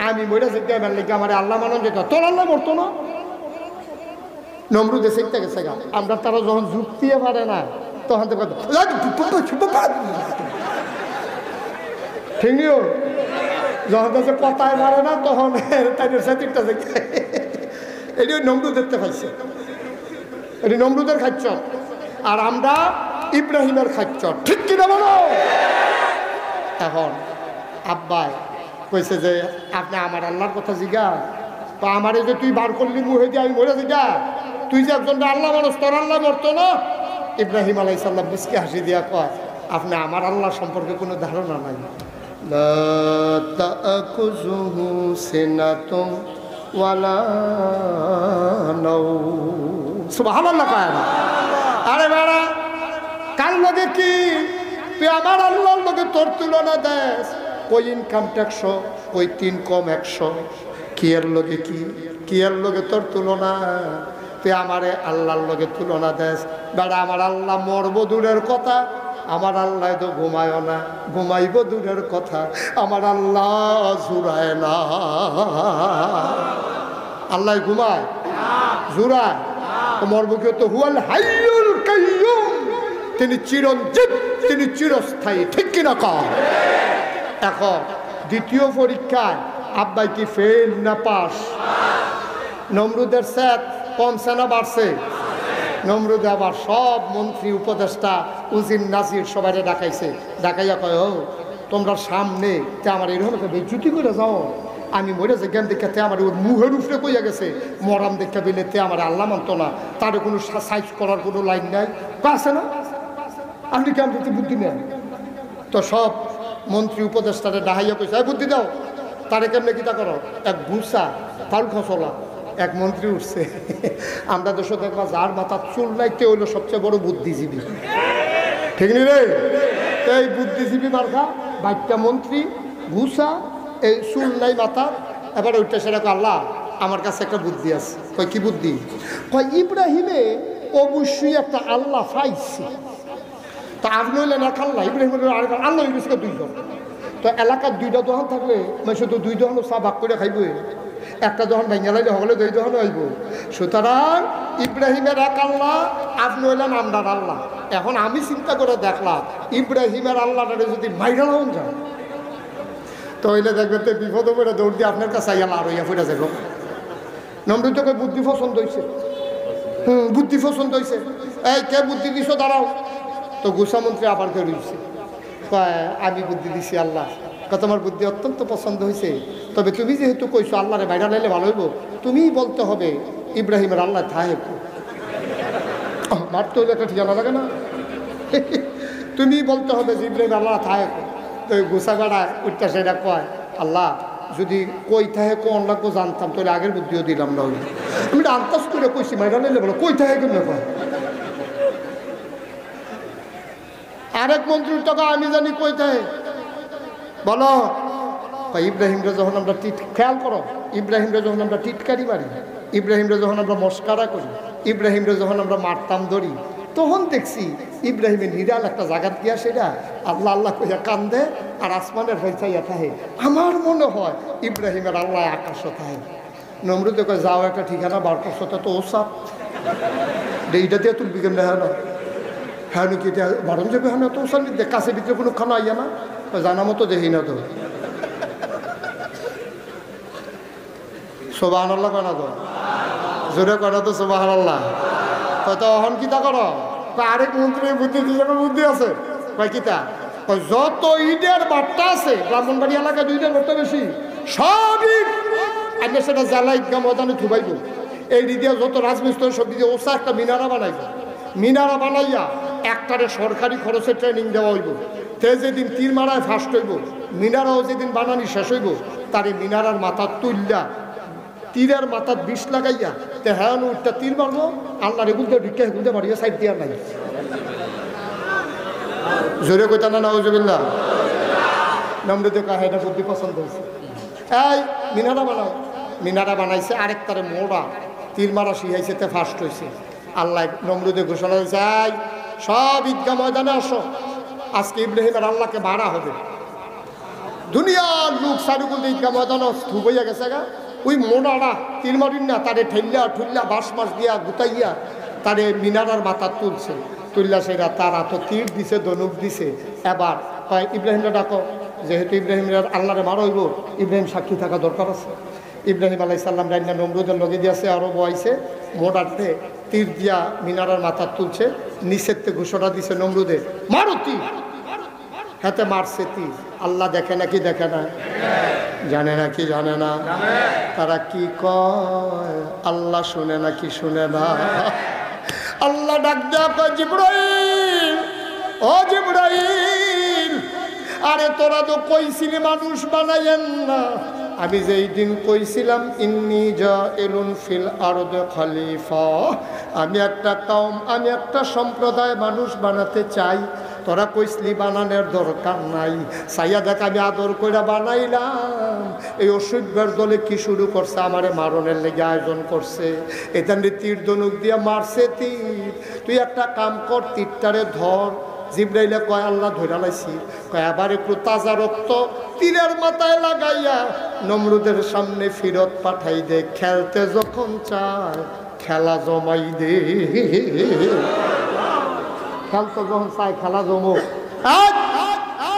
আমি মরে জিজ্ঞাসা আমার লেগে আমার আল্লাহ মানন যেত তোর আল্লাহ মরতো না নমরুদে শিখতে গেছে গা আমরা তারা যখন যুক্তিয়ে পারে না তখন তো ঠিক যখন কাছে পতায় মারে না তখন তাদের সাথীটা এটি নমরুদ দেখতে পাইছে এটি নমরুদের খাচ্ছ আর আমরা ইব্রাহিমের খাচ্ছ ঠিক কিনা বলো। এখন আব্বাই কইছে যে আপনি আমার আল্লাহর কথা জিগা তো আমারে যে তুই বার করলি মুহে দিয়ে আমি মরে জিগা তুই যে একজন আল্লাহ মানুষ তোর আল্লাহ মরতো না। ইব্রাহিম আলাইহিস সালাম বুঝকে হাসি দিয়া কয় আপনি আমার আল্লাহ সম্পর্কে কোনো ধারণা নাই। লা তাকুযুহু সিনাতুন ওয়ালা নাওম সুবহানাল্লাহ কয় না আরে বাড়া কার লগে কি তুই আমার আল্লাহর লগে তোর তুলনা দেস কই ইনকাম ট্যাক্স কই 3 কম 100 কি এর লগে কি এর লগে তোর তুলনা তুই আমারে আল্লাহর লগে তুলনা দেস বাড়া আমার আল্লাহ মরব দূরের কথা আমার আল্লাহ তো ঘুমায় না ঘুমাইব দূরের কথা আমার আল্লাহ জুড়ায় না আল্লাহ ঘুমায় জুড়ায় মরব কেউ তো হুয়াল হাইয়ুল কাইয়ুম তিনি চিরঞ্জীব তিনি চিরস্থায়ী ঠিক কিনা কর। এখন দ্বিতীয় পরীক্ষায় আব্বাই কি ফেল না পাস নমরুদের সেট কমছে না বাড়ছে নমরুদে আবার সব মন্ত্রী উপদেষ্টা উজির নাজির সবাই ডাকাইছে ডাকাইয়া কয় ও তোমরা সামনে তে আমার এরকম বেজ্জুতি করে যাও আমি মরে যে জ্ঞান দেখে তে আমার ওর মুহের উপরে কইয়া গেছে মরাম দেখে পেলে তে আমার আল্লাহ মানত না তার কোনো সাইজ করার কোনো লাইন নাই আছে না আপনি কেমন দিতে বুদ্ধি নেন তো সব মন্ত্রী উপদেষ্টারে ডাহাইয়া কইছে বুদ্ধি দাও তারে কেমনে কিতা করো এক ভুসা তাল খসলা এক মন্ত্রী উঠছে আমরা দেশে দেখবা যার মাথা চুল লাইতে হইলো সবচেয়ে বড় বুদ্ধিজীবী ঠিক নি রে এই বুদ্ধিজীবী মার্কা বাইকটা মন্ত্রী ভুসা এই চুল নাই মাথা এবার ওইটা সেরকম আল্লাহ আমার কাছে একটা বুদ্ধি আছে কয় কি বুদ্ধি কয় ইব্রাহিমে অবশ্যই একটা আল্লাহ পাইছে তো আপনি হইলেন এক আল্লাহ, ইব্রাহিম আরেক আল্লাহ হয়ে গেছে দুইজন। তো এলাকার দুইটা দোকান থাকলে মানে শুধু দুই দোকানও চা ভাগ করে খাইব, একটা দোকান ভেঙে লাইলে হলে দুই দোকানও আইব। সুতরাং ইব্রাহিমের এক আল্লাহ, আপনি হইলেন আমরার আল্লাহ। এখন আমি চিন্তা করে দেখলাম ইব্রাহিমের আল্লাহটা যদি মাইরা লাউন যায় তো হইলে দেখবেন তো বিপদ করে দৌড় দিয়ে আপনার কাছে আইয়া আর হইয়া ফিরে যাব। নমরুদকে বুদ্ধি পছন্দ হয়েছে, বুদ্ধি পছন্দ হয়েছে। এই কে বুদ্ধি দিছ দাঁড়াও। তো গোসামন্ত্রী আবার কে রয়েছে, আমি বুদ্ধি দিছি আল্লাহ। তোমার বুদ্ধি অত্যন্ত পছন্দ হয়েছে, তবে তুমি যেহেতু কইছো আল্লাহরে বাইরে লাইলে ভালো হইব, তুমিই বলতে হবে ইব্রাহিমের আল্লাহ থাহে। মারতে হইলে একটা ঠিকানা লাগে না, তুমি বলতে হবে যে ইব্রাহিম আল্লাহ থাহে। তো গোসা গাড়ায় উঠতে সেটা কয় আল্লাহ যদি কই থাহে কোন লাগবো জানতাম তাহলে আগের বুদ্ধিও দিলাম না। হইলে আমি এটা আন্দাজ করে কইছি মাইরা লাইলে বলো কই থাহে কেমন কয়। আরেক মন্ত্রীর টাকা আমি জানি কই থাহে বলো। ইব্রাহিমরে যখন আমরা খেয়াল করো, ইব্রাহিমরে যখন আমরা টিটকারি মারি, ইব্রাহিমরে যখন আমরা মস্কারা করি, ইব্রাহিমরে যখন আমরা মারতাম ধরি, তখন দেখছি ইব্রাহিমের নিরাল একটা জায়গাত গিয়া সেটা আল্লাহ আল্লাহ কইয়া কান্দে আর আসমানের হইচাইয়া থাহে। আমার মনে হয় ইব্রাহিমের আল্লাহ আকাশ থাহে। নমরুদে কয় যাও একটা ঠিকানা বার করছো তো ও সাপ এইটা দিয়ে তুলবি কেমন হ্যাঁ না, হ্যাঁ নাকি এটা বারণ যাবে হ্যাঁ না তো ওসার কাছে ভিতরে কোনো খানা আইয়া না, জানা মতো দেখি না তো। সোবাহান আল্লাহ কানা তো জোরে কানা তো সোবাহান আল্লাহ। হয়তো অহন কিতা করো আরেক মন্ত্রীর বুদ্ধি দুজনের বুদ্ধি আছে কয় কিতা যত ঈদের বার্তা আছে ব্রাহ্মণবাড়ি এলাকায় দুইটার বার্তা বেশি সবই আগে সেটা জ্বালা ঈদগাহ ময়দানে থুবাইব। এই দিদিয়া যত রাজমিস্ত্রি সব দিদি ওসা একটা মিনারা বানাইব, মিনারা বানাইয়া একটারে সরকারি খরচে ট্রেনিং দেওয়া হইব। তে যেদিন তীর মারায় ফার্স্ট হইব, মিনারাও যেদিন বানানি শেষ হইব, তারে মিনারার মাথা তুললা তীরের মাথার বিষ লাগাইয়া তে হ্যাঁ উঠটা তীর মারবো আল্লাহ রেগুলতে ঢুকে হেগুলতে মারিয়া সাইড দিয়া নাই। জোরে কইতা না নাউজুবিল্লাহ। নমরুদে কয় এটা বুদ্ধি পছন্দ হয়েছে। এই মিনারা বানাও, মিনারা বানাইছে আরেকটারে মোড়া তীর মারা শিখাইছে তে ফার্স্ট হয়েছে। আল্লাহ নমরুদে ঘোষণা হয়েছে এই সব ঈদগাহ ময়দানে আসো, আজকে ইব্রাহিমের আল্লাহকে ভাড়া হবে। দুনিয়ার লোক সারুকুল ঈদগাহ ময়দানে স্থূপ হইয়া গেছে গা। ওই মোড়াটা তীর মারিন না তারে ঠেল্লা ঠুল্লা বাঁশ মাস দিয়া গুতাইয়া তারে মিনারার মাথা তুলছে, তুললা সেটা তার হাত তীর দিছে ধনুক দিছে। এবার কয় ইব্রাহিমরা ডাকো, যেহেতু ইব্রাহিমের আল্লাহরে মারা হইব ইব্রাহিম সাক্ষী থাকা দরকার আছে। ইব্রাহিম আলাইহিস সালাম রান্না নমরুদের লগে দিয়েছে আরও বয়াইছে, মোড়াতে তীর দিয়া মিনারার মাথা তুলছে, নিষেধতে ঘোষণা দিছে নমরুদে মারো তীর। হাতে মারছে তীর। আল্লাহ দেখে নাকি দেখে না, জানে নাকি জানে না, তারা কি কয় আল্লাহ শুনে নাকি শুনে না। আল্লাহ ডাক দেয়া কয় জিবরাইল, ও জিবরাইল, আরে তোরা তো কইছিলি মানুষ বানাইয়েন না। আমি যেই দিন কইছিলাম ইন্নী জাইলুন ফিল আরদি খলিফা, আমি একটা কওম আমি একটা সম্প্রদায় মানুষ বানাতে চাই, তোরা কইসলি বানানোর দরকার নাই। সাইয়া দেখ আমি আদর করে বানাইলাম। এই অসভ্যের দলে কি শুরু করছে, আমারে মারণের লেগে আয়োজন করছে। এখানে তীর ধনুক দিয়ে মারছে তীর। তুই একটা কাম কর, তীরটারে ধর। জিবরাইলে কয় আল্লাহ ধরে লাইছি। কয় আবার একটু তাজা রক্ত তীরের মাথায় লাগাইয়া নমরুদের সামনে ফিরত পাঠাই দে, খেলতে যখন চায় খেলা জমাই দে। খেলতে যখন চায় খেলা জমো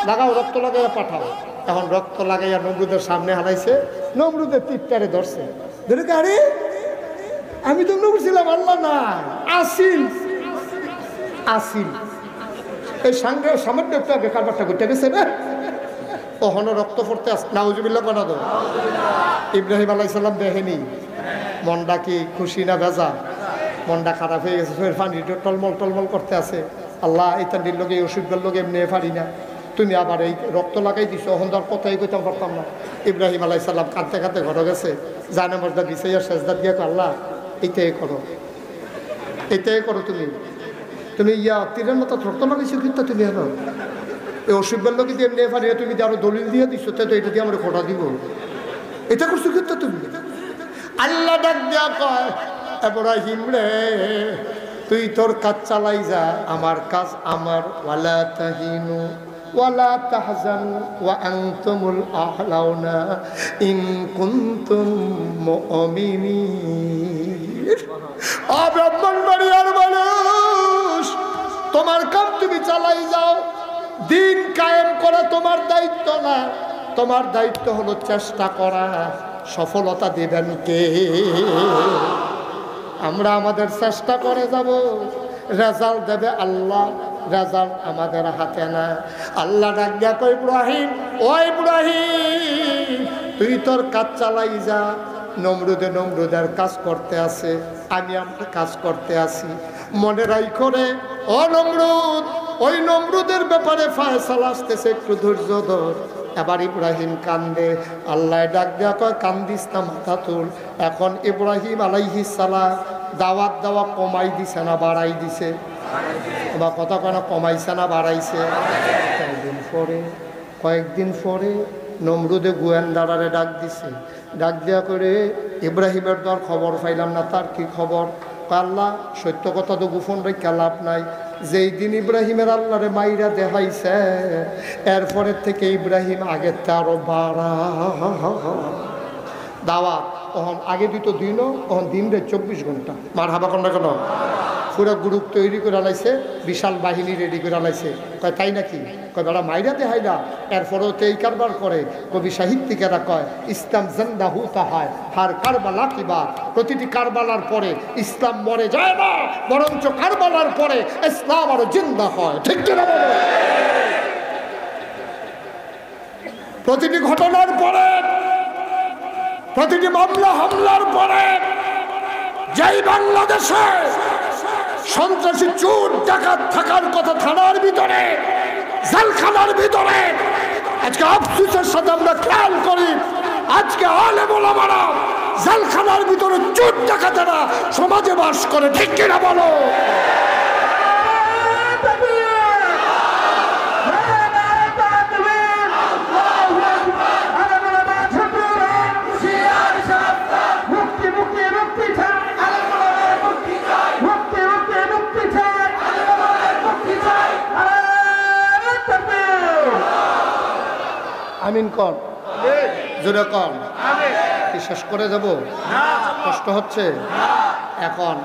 লাগাও, রক্ত লাগাইয়া পাঠাও। এখন রক্ত লাগাইয়া নমরুদের সামনে হারাইছে, নমরুদের তীরটারে ধরছে। ধরে আরে আমি তো নমরুছিলাম আল্লাহ না আসিল আসিল এই সাংঘে সামান্য একটু আগে কারবারটা ঘটে গেছে না, ওখানে রক্ত পড়তে আস নাউজুবিল্লাহ বানা দো। ইব্রাহিম আলাইহিস সালাম দেখেনি মনটা কি খুশি না বেজা, মনটা খারাপ হয়ে গেছে, পানি টলমল টলমল করতে আছে। আল্লাহ এই তান্ডির লোকে অসুখের লোকে এমনি পারি না, তুমি আবার এই রক্ত লাগাই দিছো, ওখান তার কথাই কইতাম পারতাম না। ইব্রাহিম আলাইহিস সালাম কাঁদতে কাঁদতে ঘরে গেছে, জানে মর্দা বিছাইয়া সেজদা দিয়ে আল্লাহ এইটাই করো, এইটাই করো। তুমি ইয়া তীরের মতো রক্ত লাগাইছো কিন্তু তুমি এখন এই অসুখের লোকে দিয়ে এমনি পারি না, তুমি আরো দলিল দিয়ে দিছো, তো এটা দিয়ে আমরা খোটা দিব, এটা করছো কিন্তু তুমি। আল্লাহ ডাক দেয়া কয় ইব্রাহিম রে, তুই তোর কাজ চালাই যা, আমার কাজ আমার। ওয়ালা তাহিনু ওয়ালা তাহজানু ওয়া আনতুমুল আ'লাউনা ইন কুনতুম মুমিনিন। ব্রাহ্মণবাড়িয়ার মানুষ, তোমার কাজ তুমি চালাই যাও, দিন কায়েম করা তোমার দায়িত্ব না, তোমার দায়িত্ব হলো চেষ্টা করা। সফলতা দেবেন কে? আমরা আমাদের চেষ্টা করে যাব, রেজাল্ট দেবে আল্লাহ, রেজাল্ট আমাদের হাতে না। আল্লাহ ডাক দিয়া কই, ইব্রাহিম ও ইব্রাহিম, তুই তোর কাজ চালাই যা। নমরুদের কাজ করতে আছে, আমি আমার কাজ করতে আছি। মনে রাখো রে ও নমরুদ, ওই নমরুদের ব্যাপারে ফয়সালা আসতেছে, একটু ধৈর্য ধর। এবার ইব্রাহিম কান্দে, আল্লাহ ডাক দেওয়া কয় কান্দিস না, মাথা তুল। এখন ইব্রাহিম আলাইহিস সালাম দাওয়াত দেওয়া কমাই দিছে না বাড়াই দিছে? বা কথা কেন কমাইছে না বাড়াইছে? কয়েকদিন পরে নমরুদে গোয়েন্দারে ডাক দিছে, ডাক দেওয়া করে ইব্রাহিমের তো আর খবর পাইলাম না, তার কি খবর? আল্লাহ সত্য কথা তো গোপন রেখে লাভ নাই। যেই দিন ইব্রাহিমের আল্লাহরে মাইরা দেখাইছে, এরপরের থেকে ইব্রাহিম আগের তে আরো বাড়া দাওয়াত। তখন আগে দিত দিনও, তখন দিন রে 24 ঘন্টা। মার হাবা কন্যা কেন? পুরো গ্রুপ তৈরি করে আলাইছে, বিশাল বাহিনী রেডি করে আলাইছে। কয় তাই নাকি? কয় বেড়া মাইরা দেখাইলা, এরপরেও তো এই কারবার করে। কবি সাহিত্যিকেরা কয় ইসলাম জিন্দা হুতা হয় হার কারবালা কি বাত। প্রতিটি কারবালার পরে ইসলাম মরে যায় না, বরঞ্চ কারবালার পরে ইসলাম আরো জিন্দা হয়। ঠিক কিনা বলো? প্রতিটি ঘটনার পরে, প্রতিটি মামলা হামলার পরে, যেই বাংলাদেশে সন্ত্রাসী চোর ডাকাত থাকার কথা থানার ভিতরে, জেলখানার ভিতরে, আজকে আফসোসের সাথে আমরা খেয়াল করি, আজকে আলেম ওলামারা জেলখানার ভিতরে চোর ডাকাতেরা সমাজে বাস করে। ঠিক কিনা বলো? আমিন কর, জোরে কর। কি শেষ করে যাব? কষ্ট হচ্ছে? এখন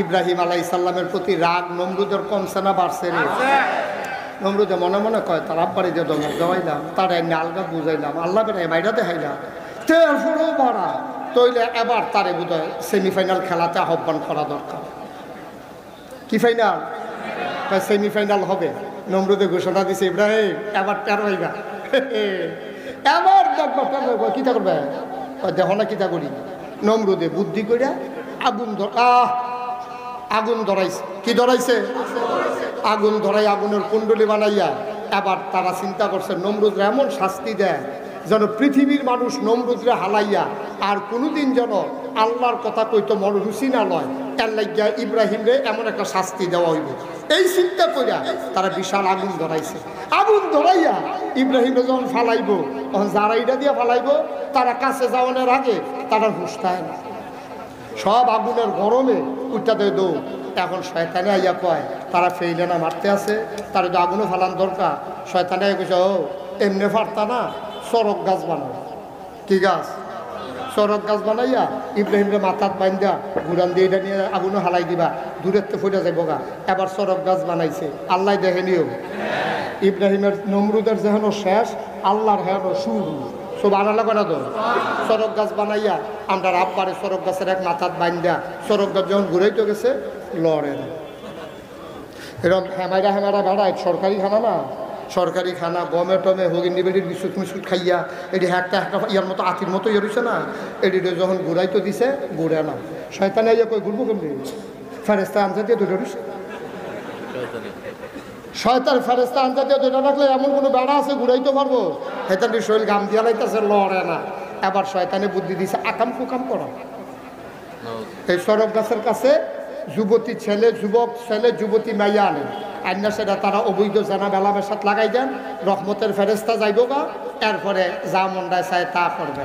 ইব্রাহিম আলাইহিস সালামের প্রতি রাগ নমরুদের কমছে না বাড়ছে? নমরুদে মনে মনে কয় তার আব্বারে যে দমক দেওয়াইলাম, তার এমনি আলগা বুঝাইলাম, আল্লাহ বেড়াই মাইরা দেখাইলাম, তারপরেও বাড়া তৈলে এবার তারে বোধ হয় সেমিফাইনাল খেলাতে আহ্বান করা দরকার। কি ফাইনাল? সেমিফাইনাল হবে। নমরুদে ঘোষণা দিছে, ইব্রাহিম এবার 13 হইবা, এবার দেখবা 13 কিতা করবে? দেখো না কিতা করি। নমরুদে বুদ্ধি করিয়া আগুন ধরাইছে। কি ধরাইছে? আগুন ধরাই আগুনের কুণ্ডলি বানাইয়া এবার তারা চিন্তা করছে নমরুদরা এমন শাস্তি দেয় যেন পৃথিবীর মানুষ নমরুদরে হালাইয়া আর কোনোদিন যেন আল্লাহর কথা কইতো মন রুচি না লয়। তার লাগিয়া ইব্রাহিমরে এমন একটা শাস্তি দেওয়া হইব, এই চিন্তা করিয়া তারা বিশাল আগুন ধরাইছে। আগুন ধরাইয়া ইব্রাহিমরে যখন ফালাইব, তখন যারা এটা দিয়ে ফালাইব তারা কাছে যাওয়ানোর আগে তারা হুঁশ থাকে না, সব আগুনের গরমে উঠতে দেয় দৌড়। এখন শয়তানে আইয়া কয় তারা ফেইলে না মারতে আছে, তার যদি আগুনও ফালান দরকার। শয়তানে কইছে, ও এমনি ফারতা না, চরক গাছ বানাও। কি গাছ? চরক গাছ বানাইয়া ইব্রাহিমরে মাথাত বাইন্দা গুড়ান দিয়ে এটা নিয়ে আগুনও হালাই দিবা, দূরের তো ফুটে যাইব গা। এবার চরক গাছ বানাইছে, আল্লাহ দেখেনিও। ইব্রাহিমের নমরুদের যেহেন শেষ, আল্লাহর হেন শুরু। সব আনালা করা তো চরক গাছ বানাইয়া আমরা আব্বারে চরক গাছের এক মাথাত বাইন্দা, চরক গাছ যখন ঘুরাইতে গেছে লড়ে না। এরকম হেমারা বেড়ায় সরকারি খানা না, সরকারি খানা গমে টমে হগিনি বেড়ির বিস্কুট মিস্কুট খাইয়া এটি একটা ইয়ার মতো আতির মতো ইয়ে রয়েছে না, এটি যখন ঘুরাইতে দিছে ঘুরে না। শয়তানে ইয়ে কই ঘুরবো কেমনি? ফেরেস্তা আনজা দিয়ে ধরে রয়েছে। শয়তান ফেরেস্তা আনজা দিয়ে ধরে রাখলে এমন কোনো বেড়া আছে ঘুরাইতে পারবো? হেতান শরীর গাম দিয়া লাইতেছে, লড়ে না। এবার শয়তানে বুদ্ধি দিছে আকাম কুকাম করা। এই সরক গাছের কাছে যুবতী ছেলে, যুবক ছেলে, যুবতী মাইয়া আনে, আইনা সেটা তারা অবৈধ জানা বেলা বেসাত লাগাই দেন, রহমতের ফেরেস্তা যাইব গা, এরপরে যা মন্ডায় চায় তা করবে।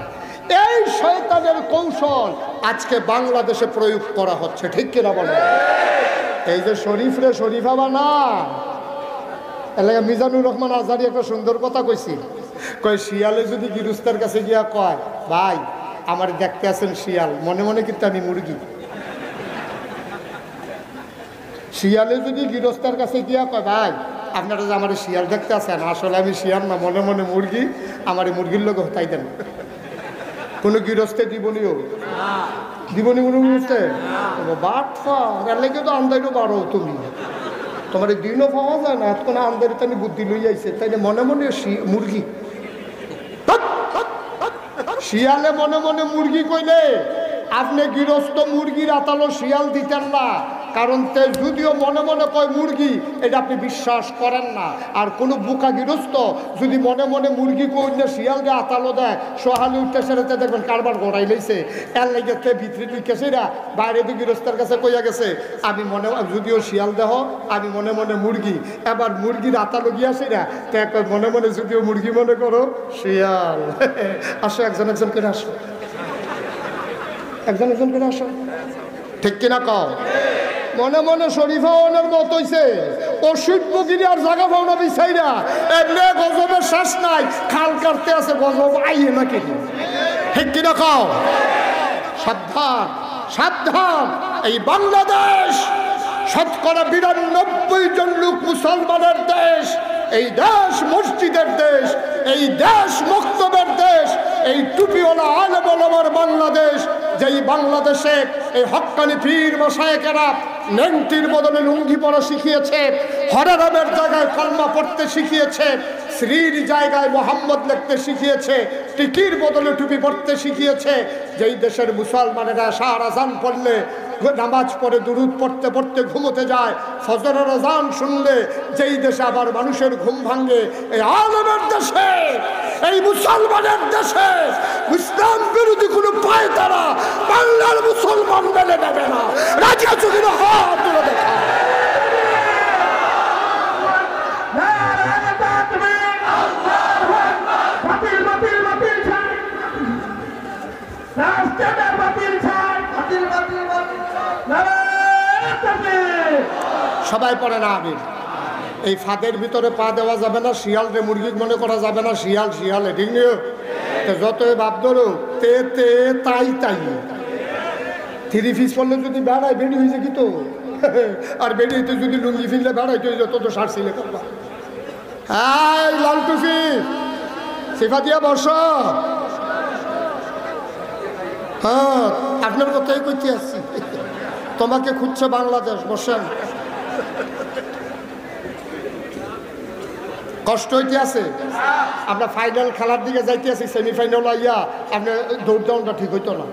এই শয়তানের কৌশল আজকে বাংলাদেশে প্রয়োগ করা হচ্ছে। ঠিক কিনা বলে? এই যে শরীফ রে শরীফা বানা এলাকা মিজানুর রহমান আজহারি একটা সুন্দর কথা কইছি, কয় শিয়ালে যদি গৃহস্থের কাছে গিয়া কয় ভাই আমার দেখতে আছেন শিয়াল, মনে মনে কিন্তু আমি মুরগি। শিয়ালে যদি গৃহস্থের কাছে গিয়া কয় ভাই আপনারা যে আমার শিয়াল দেখতে আছেন, আসলে আমি শিয়াল না, মনে মনে মুরগি, আমার মুরগির লোক হতাই দেন। কোনো গৃহস্থে দিবনিও দিবনি কোনো গৃহস্থে বাট এর লেগে তো আন্দাইরও বাড়ো তুমি, তোমার এই দিনও পাওয়া যায় না, এত আন্দারে তাই বুদ্ধি লই যাইছে, তাই মনে মনে মুরগি। শিয়ালে মনে মনে মুরগি কইলে আপনি গৃহস্থ মুরগির আতালো শিয়াল দিতেন না, কারণ তে যদিও মনে মনে কয় মুরগি এটা আপনি বিশ্বাস করেন না। আর কোনো বুকা গৃহস্থ যদি মনে মনে মুরগি কইলে শিয়াল দিয়ে আতালো দেয়, সোহালি উঠতে সেরেতে দেখবেন কারবার গড়াই লইছে, এর লেগেতে ভিতরে ঢুকেছে এরা বাইরে তো গৃহস্থের কাছে কইয়া গেছে আমি মনে যদিও শিয়াল দেহ আমি মনে মনে মুরগি, এবার মুরগির আতালো গিয়াছে না তো মনে মনে যদিও মুরগি মনে করো শিয়াল। আসো একজন একজন করে আসো, একজন একজন করে আসো, ঠিক কিনা কও? মনে মনে শরীফা ওনার মত হইছে, ওষুধ বগিরি আর জায়গা পাওনা বিচাইরা এমনি গজবের শ্বাস নাই, খাল কাটতে আছে গজব আইয়ে না কি, ঠিক কিনা কও? সাবধান সাবধান, এই বাংলাদেশ শতকরা 92 জন লোক মুসলমানের দেশ, এই দেশ মসজিদের দেশ, এই দেশ মক্তবের দেশ, এই টুপিওয়ালা আলেম ওলামার বাংলাদেশ, যেই বাংলাদেশে এই হক্কানি পীর মাশায়েখেরা লেংটির বদলে লুঙ্গি পরা শিখিয়েছে, হরেরামের জায়গায় কলমা পড়তে শিখিয়েছে, শ্রীর জায়গায় মোহাম্মদ লিখতে শিখিয়েছে, টিকির বদলে টুপি পড়তে শিখিয়েছে, যেই দেশের মুসলমানেরা শাহ আজান পড়লে নামাজ পড়ে দুরুদ পড়তে পড়তে ঘুমোতে যায়, ফজরের আজান শুনলে যেই দেশে আবার মানুষের ঘুম ভাঙে, এই আলেমের দেশে, এই মুসলমানের দেশে ইসলাম বিরোধী কোনো পায় তারা বাংলার মুসলমান মেনে নেবে না। রাজি আছো কিনা হাত তুলে দেখা। সবাই পড়ে না আমির। এই ফাঁদের ভিতরে পা দেওয়া যাবে না, শিয়াল রে মুরগি মনে করা যাবে না, শিয়াল শিয়াল ঠিক নিও, যতই ভাব ধরো তে তে তাই তাই। 3 পিস পড়লে যদি বেড়ায় বেড়ি হয়েছে কি তো, আর বেড়িতে যদি লুঙ্গি ফিরলে বেড়াইতে হয়ে যেত তো সারছিলে করবা। হ্যাঁ লাল টুফি সিফা দিয়া বর্ষ, হ্যাঁ আপনার কথাই করতে আসছি, তোমাকে খুঁজছে বাংলাদেশ, বসেন। কষ্ট হইতে আছে, আমরা ফাইনাল খেলার দিকে যাইতে আছি, সেমিফাইনাল আইয়া আপনার দৌড়দাউনটা ঠিক হইতো না।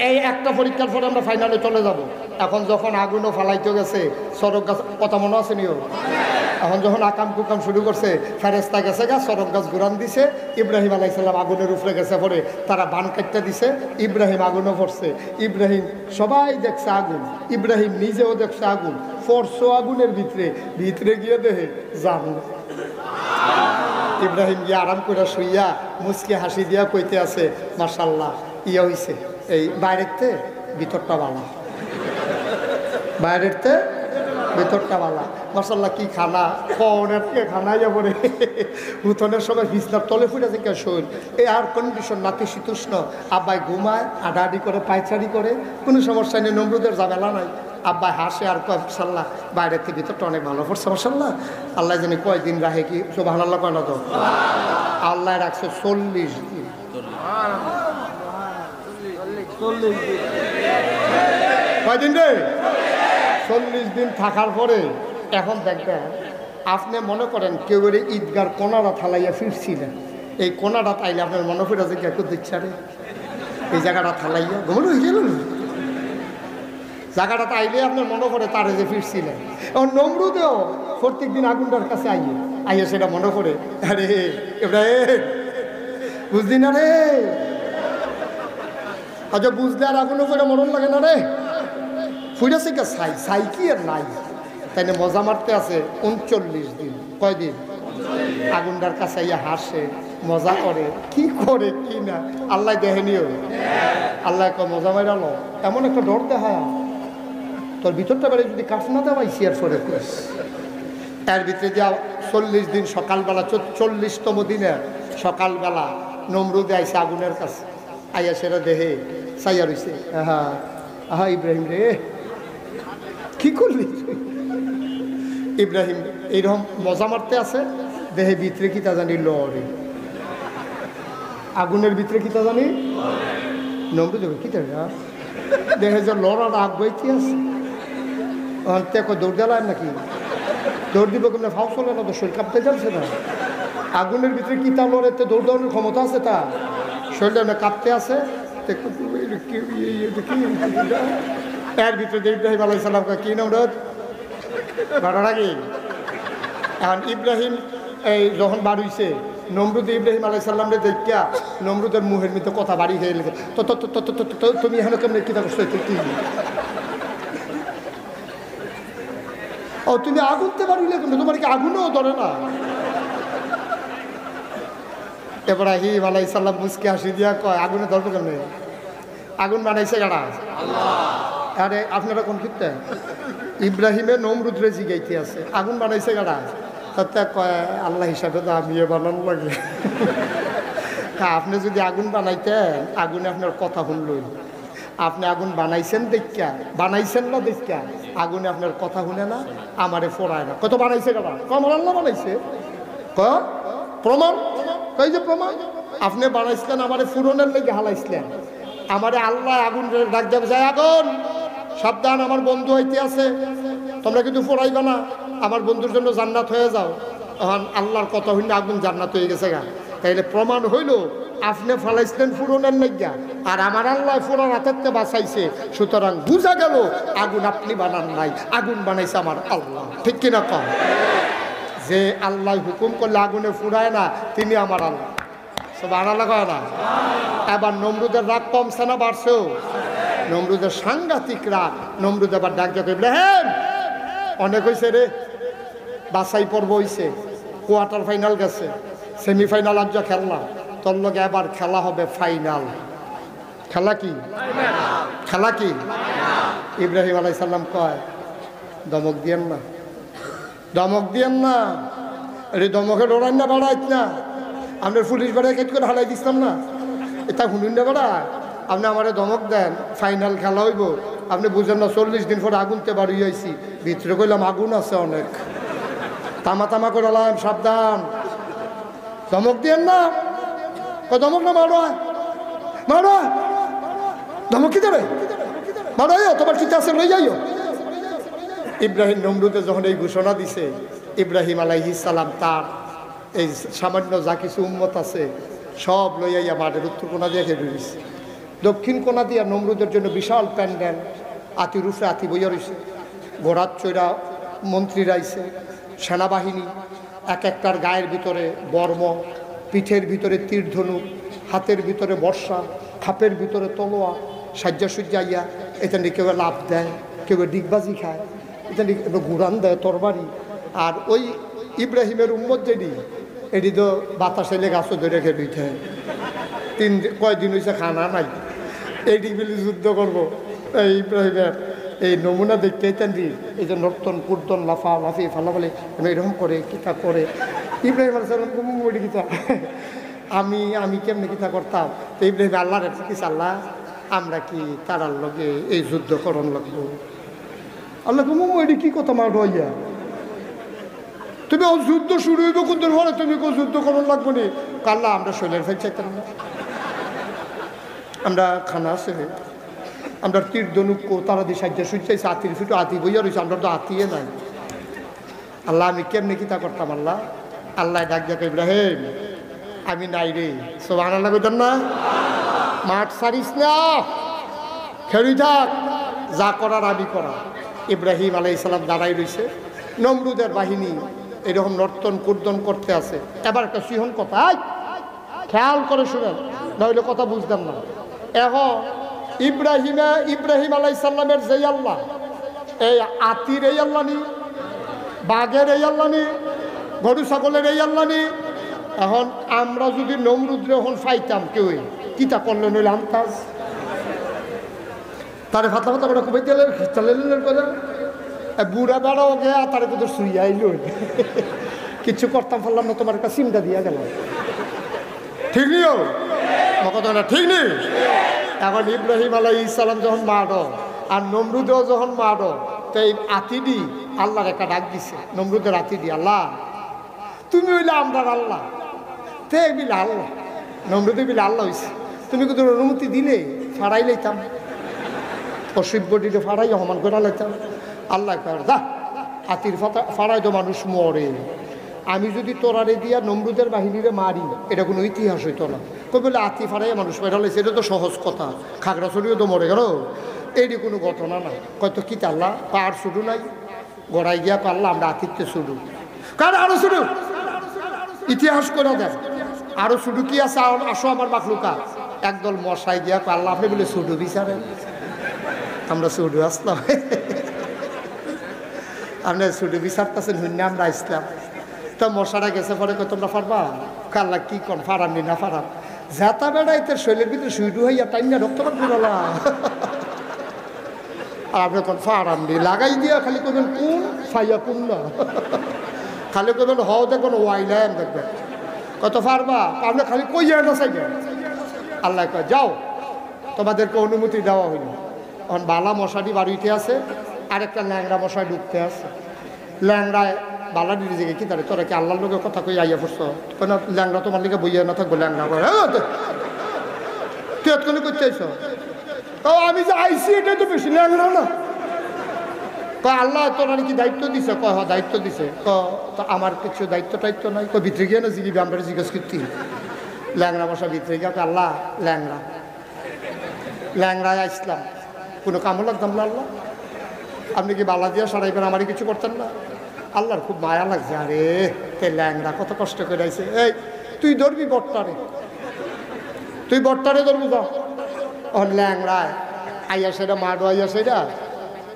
এই একটা পরীক্ষার পরে আমরা ফাইনালে চলে যাব। এখন যখন আগুনও ফালাইতে গেছে, সড়ক গাছ কথা মনে আছে নিও, এখন যখন আকাম কুকাম শুরু করছে, ফেরেস্তা গেছে গা, সড়ক গাছ ঘুরান দিছে, ইব্রাহিম আলাইসাল্লাম আগুনের উপরে গেছে, পরে তারা বান কাটতে দিছে, ইব্রাহিম আগুনও পড়ছে, ইব্রাহিম সবাই দেখছে আগুন, ইব্রাহিম নিজেও দেখছে আগুন, পড়ছো আগুনের ভিতরে, ভিতরে গিয়ে দেখে জান। ইব্রাহিম গিয়ে আরাম করে শুইয়া মুচকে হাসি দিয়া কইতে আছে মাশাল্লাহ ইয়া হইছে, এই বাইরেতে ভিতরটা বালা, বাইরেতে ভিতরটা বালা, মাশাল্লাহ কি খানা, কনের থেকে খানা যাবো রে, উঠোনের সময় বিছনার তলে ফুটে থেকে শোন, এই এয়ার কন্ডিশন নাতি শীতুষ্ণ, আব্বাই ঘুমায় আডাআডি করে পায়চারি করে, কোনো সমস্যা নেই, নমরুদের ঝামেলা নাই, আব্বাই হাসে আর কয় মাশাল্লাহ বাইরের থেকে ভিতরটা অনেক ভালো পড়ছে মাশাল্লাহ, আল্লাহ জানি কয়দিন রাখে কি সুবহানাল্লাহ কয় না তো, আল্লাহ রাখছে 40 দিন। কয়দিন রে? 40 দিন থাকার পরে এখন দেখবেন আপনি মনে করেন কেউ ঈদগার কোনাটা থালাইয়া ফিরছিলেন, এই কোনাটা তাইলে আপনার মনে পড়ে যে কেউ দিচ্ছে রে এই জায়গাটা থালাইয়া ঘুমনো হয়ে গেল, জায়গাটা তাইলে আপনার মনে পড়ে তারে যে ফিরছিলেন। এখন নমরুদেও প্রত্যেক দিন আগুনটার কাছে আইয়ে সেটা মনে পড়ে, আরে এবার বুঝলি না রে, আচ্ছা বুঝলে আর আগুনও করে মরণ লাগে না রে, ফুটেছে কে সাই কি আর নাই, তাই না মজা মারতে আছে 39 দিন। কয়দিন? আগুনটার কাছে ইয়া হাসে মজা করে কি করে কি না আল্লাহ দেখেনিও, আল্লাহ মজা মাইরালো, এমন একটা ডর দেখায় তোর ভিতরটা বেড়ে যদি কাঠ না দেওয়া ইসিয়ার ফরে করিস। এর ভিতরে যা 40 দিন সকালবেলা 40তম দিনে সকালবেলা নমরুদে আইসে আগুনের কাছে, আইয়া সেরা দেহে সাইয়া রইছে। আহা আহা ইব্রাহিম রে কি করলি? ইব্রাহিম এইরকম মজা মারতে আছে, দেহে ভিতরে কি তা জানি লড়ে, আগুনের ভিতরে কি তা জানি নমরুদ কি তা দেহে যে লড়ার আগ বইতে আছে। দৌড় দেলাম নাকি? দৌড় দিব কেমন? ফাউ চলে না, তো শরীর কাঁপতে যাচ্ছে না। আগুনের ভিতরে কি তা লড়ে দৌড় দেওয়ানোর ক্ষমতা আছে? তা শরীরটা কাঁপতে আছে। এর ভিতরে ইব্রাহিম আলাইহিস সালাম কি নমরুদ ঘটনা কি? এখন ইব্রাহিম এই যখন বাড়িছে নমরুদ ইব্রাহিম আলাইহিস সালামরে দেখিয়া নমরুদের মুহের মধ্যে কথা বাড়ি হয়ে গেছে। তো তুমি এখানে কেমন কি করছো? কি ও তুমি আগুনতে পারিলে কেন? তোমার কি আগুনও ধরে না? ইব্রাহিম আলাইহিস সালাম মুস্কি হাসি দিয়া কয় আগুনে ধরবে কেন? আগুন বানাইছে কারা? আল্লাহ। আরে আপনারা কোন ক্ষেত্রে? ইব্রাহিমের নমরুদরে জিগাইতে আছে আগুন বানাইছে কারা? তাতে কয় আল্লাহ হিসাবে তো আমি বানানো লাগে। আপনি যদি আগুন বানাইতেন, আগুনে আপনার কথা শুনলই। আপনি আগুন বানাইছেন দেখা, বানাইছেন না দেখা, আগুনে আপনার কথা শুনে না, আমারে ফোড়ায় না। কত বানাইছে কারা? আমার আল্লাহ বানাইছে। প্রমাণ কই যে প্রমাণ? আপনি বানাইছিলেন আমারে ফুরনের লেগে হালাইছিলেন, আমারে আল্লাহ আগুন ডাক যাবে যায় আগুন সাবধান আমার বন্ধু হইতে আছে, তোমরা কিন্তু ফোড়াইবা না, আমার বন্ধুর জন্য জান্নাত হয়ে যাও। এখন আল্লাহর কথা হইলে আগুন জান্নাত হয়ে গেছে গা। তাইলে প্রমাণ হইল আপনি ফালাইছিলেন ফুরনের লেগা, আর আমার আল্লাহ ফুরার হাতের বাঁচাইছে। সুতরাং বুঝা গেল আগুন আপনি বানান নাই, আগুন বানাইছে আমার আল্লাহ। ঠিক কিনা কম? যে আল্লাহ হুকুম করলে আগুনে ফুরায় না, তিনি আমার আল্লাহ। সব আনালা কয় না। এবার নমরুদের রাগ কমছে না বাড়ছেও? নমরুদের সাংঘাতিক রাগ। নমরুদ আবার ডাক যাবে ইব্রাহিম অনেক হয়েছে রে, বাছাই পর্ব হয়েছে, কোয়ার্টার ফাইনাল গেছে, সেমিফাইনাল আজ খেললাম, তোর লগে এবার খেলা হবে ফাইনাল। খেলা কি? খেলা কি? ইব্রাহিম আলাইহিস সালাম কয় দমক দিয়েন না, দমক দিয়েন না, রে দমকে ডরান না, বাড়াইত না। আপনার পুলিশ বাড়ায় কেট করে হালাই দিতাম না, এটা শুনুন না বাড়ায়। আপনি আমার ধমক দেন, ফাইনাল খেলা হইব, আপনি বুঝেন না 40 দিন পরে আগুনতে বাড়ি আইছি, ভিতরে কইলাম আগুন আছে অনেক, তামা তামা করলাম, সাবধান। ধমক দিয়েন না, ধমক না, মারো মারো, ধমক কি দেবে? মারো, তোমার চিন্তা আছে লই যাইও। ইব্রাহিম নমরুদে যখন এই ঘোষণা দিছে, ইব্রাহিম আলাইহিস সালাম তার এই সামান্য যা কিছু উম্মত আছে সব লইয়া মাঠের উত্তর কোনা দিয়ে খেয়ে দিয়েছে। দক্ষিণ কোনা দিয়া নমরুদের জন্য বিশাল প্যান্ডেল, আতির উপরে আতি বইয়া রয়েছে, ঘোড়ার চৈরা মন্ত্রীরা আইছে, সেনাবাহিনী, এক একটার গায়ের ভিতরে বর্ম, পিঠের ভিতরে তীর ধনুক, হাতের ভিতরে বর্ষা, খাপের ভিতরে তলোয়া, সাজ্জা আইয়া। এটা নিয়ে কেউ লাভ দেয়, কেউ ডিগবাজি খায়, এটা নিয়ে ঘুরান দেয় তরবারি। আর ওই ইব্রাহিমের উম্মত যেটি, এটি তো বাতাসে লেগে গাছও ধরে রেখে দিতে, কয়দিন হয়েছে খানা নাই, এইটি মিলে যুদ্ধ করবো। এই ইব্রাহিমের এই নমুনা দেখতে দি, এই যে নর্তন কুর্তন লাফা লাফি ফালা বলে এরকম করে কিতা করে। ইব্রাহিম আলাইহিস কিতা আমি কেমনি কিতা করতাম। তো ইব্রাহিম আল্লাহর কি আল্লাহ আমরা কি তারার লগে এই যুদ্ধ করণ লাগবো? আল্লাহ এটি কি কথা মার হইয়া, তুমি ও যুদ্ধ শুরু হইব কোনদিন পরে, তুমি কেউ যুদ্ধ করণ লাগবো নি? কাল্লা আমরা শৈলের ফেল চাইতাম না, আমরা খানা আছে, আমরা তীর ধনুক তারা দিয়ে সাজ্জা সুচাইছে, আতির ফিটু আতি বইয়া রয়েছে, আমরা তো আতিয়ে নাই। আল্লাহ আমি কেমনি কিতা করতাম? আল্লাহ আল্লাহ ডাক যাকে ইব্রাহিম আমি নাই রে, সব আনাল্লাহ কইতাম না, মাঠ সারিস না, খেলি থাক, যা করার আমি করা। ইব্রাহিম আলাইহিস সালাম দাঁড়াই রয়েছে, নমরুদের বাহিনী এরকম নর্তন কুর্দন করতে আছে। এবার একটা সিহন কথা খেয়াল করে শুনেন, নইলে কথা বুঝতাম না। এখন ইব্রাহিম আলাইহিস সালামের যেই আল্লাহ, এই আতির এই আল্লাহ নি, বাঘের এই আল্লাহ নি, গরু ছাগলের এই আল্লাহ নি। এখন আমরা যদি নমরুদ্রে এখন ফাইতাম কেউ কিতা করলে নইলে আমতাজ, তারে ফাতলা ফাতলা করে খুবই তেলের করে বুড়া বেড়াও গিয়া তারে কিন্তু শুয়ে আইল কিছু করতাম পারলাম না, তোমার একটা সিমটা দিয়া গেলাম। ঠিক নিও কথা না, ঠিক নেই। এখন ইব্রাহিম আলাইহিস সালাম যখন মারো আর নমরুদেও যখন মারো, তো এই আতিডি আল্লাহর একটা ডাক দিছে, নমরুদের আতিডি, আল্লাহ তুমি হইলে আমরার আল্লাহ, তে বিলে আল্লাহ, নমরুদে বিলে আল্লাহ হয়েছে, তুমি কিন্তু অনুমতি দিলে ফাড়াই লাইতাম, অসভ্য দিলে ফাড়াই সমান করে লাইতাম। আল্লাহ যা হাতির ফাড়াই তো মানুষ মরে, আমি যদি তোরারে দিয়া নমরুদের বাহিনীরে মারি এটা কোনো ইতিহাস হইতো না। কই বলে হাতি ফাড়াই মানুষ মেরা লাইছে, এটা তো সহজ কথা, খাগড়াছড়িও তো মরে গেল, এইটি কোনো ঘটনা না। কয়তো কি আল্লাহ পাহাড় শুরু নাই, গড়াই গিয়া পারলাম আমরা হাতিরতে শুরু, কারণ আরো শুরু ইতিহাস করে দেন, আরো শুরু কি আছে আসো আমার মাখলুকা। একদল মশাই গিয়া পারলাম আপনি বলে শুরু বিচারেন, আমরা শুরু আসলাম, আপনার শুরু বিচারতেছেন হুন্য আমরা আসলাম। তো মশারা গেছে পরে তোমরা পারবা, কাল্লা কি কন ফারামনি না ফারাম, যাতা বেড়াইতে শৈলের ভিতরে শুরু হইয়া টাইম না রক্তপাত বেরোলা, আর আপনি কোন ফারামনি লাগাই দিয়া খালি করবেন কোন ফাইয়া কোন না, খালি করবেন হও দেখবেন ওয়াইলাম দেখবেন কত পারবা, আপনি খালি কইয়া না চাইবেন। আল্লাহ কয় যাও তোমাদেরকে অনুমতি দেওয়া হইল। এখন বালা মশাটি বাড়িতে আছে, আরেকটা ল্যাংড়া মশাই ঢুকতে আছে, ল্যাংড়ায় বালা ডিরে জেগে কি তারে তোরা কি আল্লাহর লোকের কথা কই আইয়া পড়ছ, কেন ল্যাংড়া তোমার লিগে বইয়া না থাকবো, ল্যাংড়া তুই এতক্ষণ করতে আইস, ও আমি যে আইসি এটাই তো বেশি ল্যাংড়া না, কয় আল্লাহ তোরা কি দায়িত্ব দিছে, কয় হ্যাঁ দায়িত্ব দিছে, তো আমার কিছু দায়িত্ব টাইত্ব নাই, কয় ভিতরে গিয়ে না জিগিবি আমরা জিজ্ঞেস করতি। ল্যাংড়া মশা ভিতরে গিয়ে আল্লাহ ল্যাংড়া ল্যাংড়ায় আসলাম, কোনো কামও লাগতাম না আল্লাহ, আপনি কি বালা দিয়া সরাইবেন, আমারই কিছু করতেন না। আল্লাহর খুব মায়া লাগছে, আরে তে ল্যাংড়া কত কষ্ট করে আইছে, এই তুই ধরবি বট্টারে, তুই বট্টারে ধরবি যাও। ও ল্যাংড়ায় আইয়া সেটা মারো, আইয়া সেটা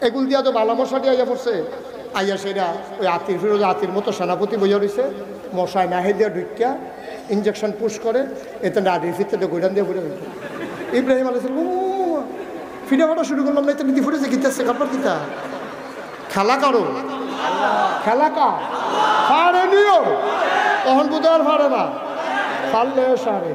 এগুল দিয়া তো বালা মশাটি আইয়া পড়ছে, আইয়া সেটা ওই আতির ফিরোজ আতির মতো সেনাপতি বইয়া রয়েছে, মশায় নাহে দিয়া ঢুকিয়া ইঞ্জেকশন পুশ করে, এতে নাড়ির ভিতরে গোড়ান দিয়ে ঘুরে গেছে। ইব্রাহিম আলাইহিস সালাম ফিরে ফাটা শুরু করলাম, না তুমি ফুটেছে কিতাছে কাপড় কিতা খেলা কারো খেলা কা ফাড়ে নিও, তখন বুধ আর ফাড়ে না, ফাড়লে সারে।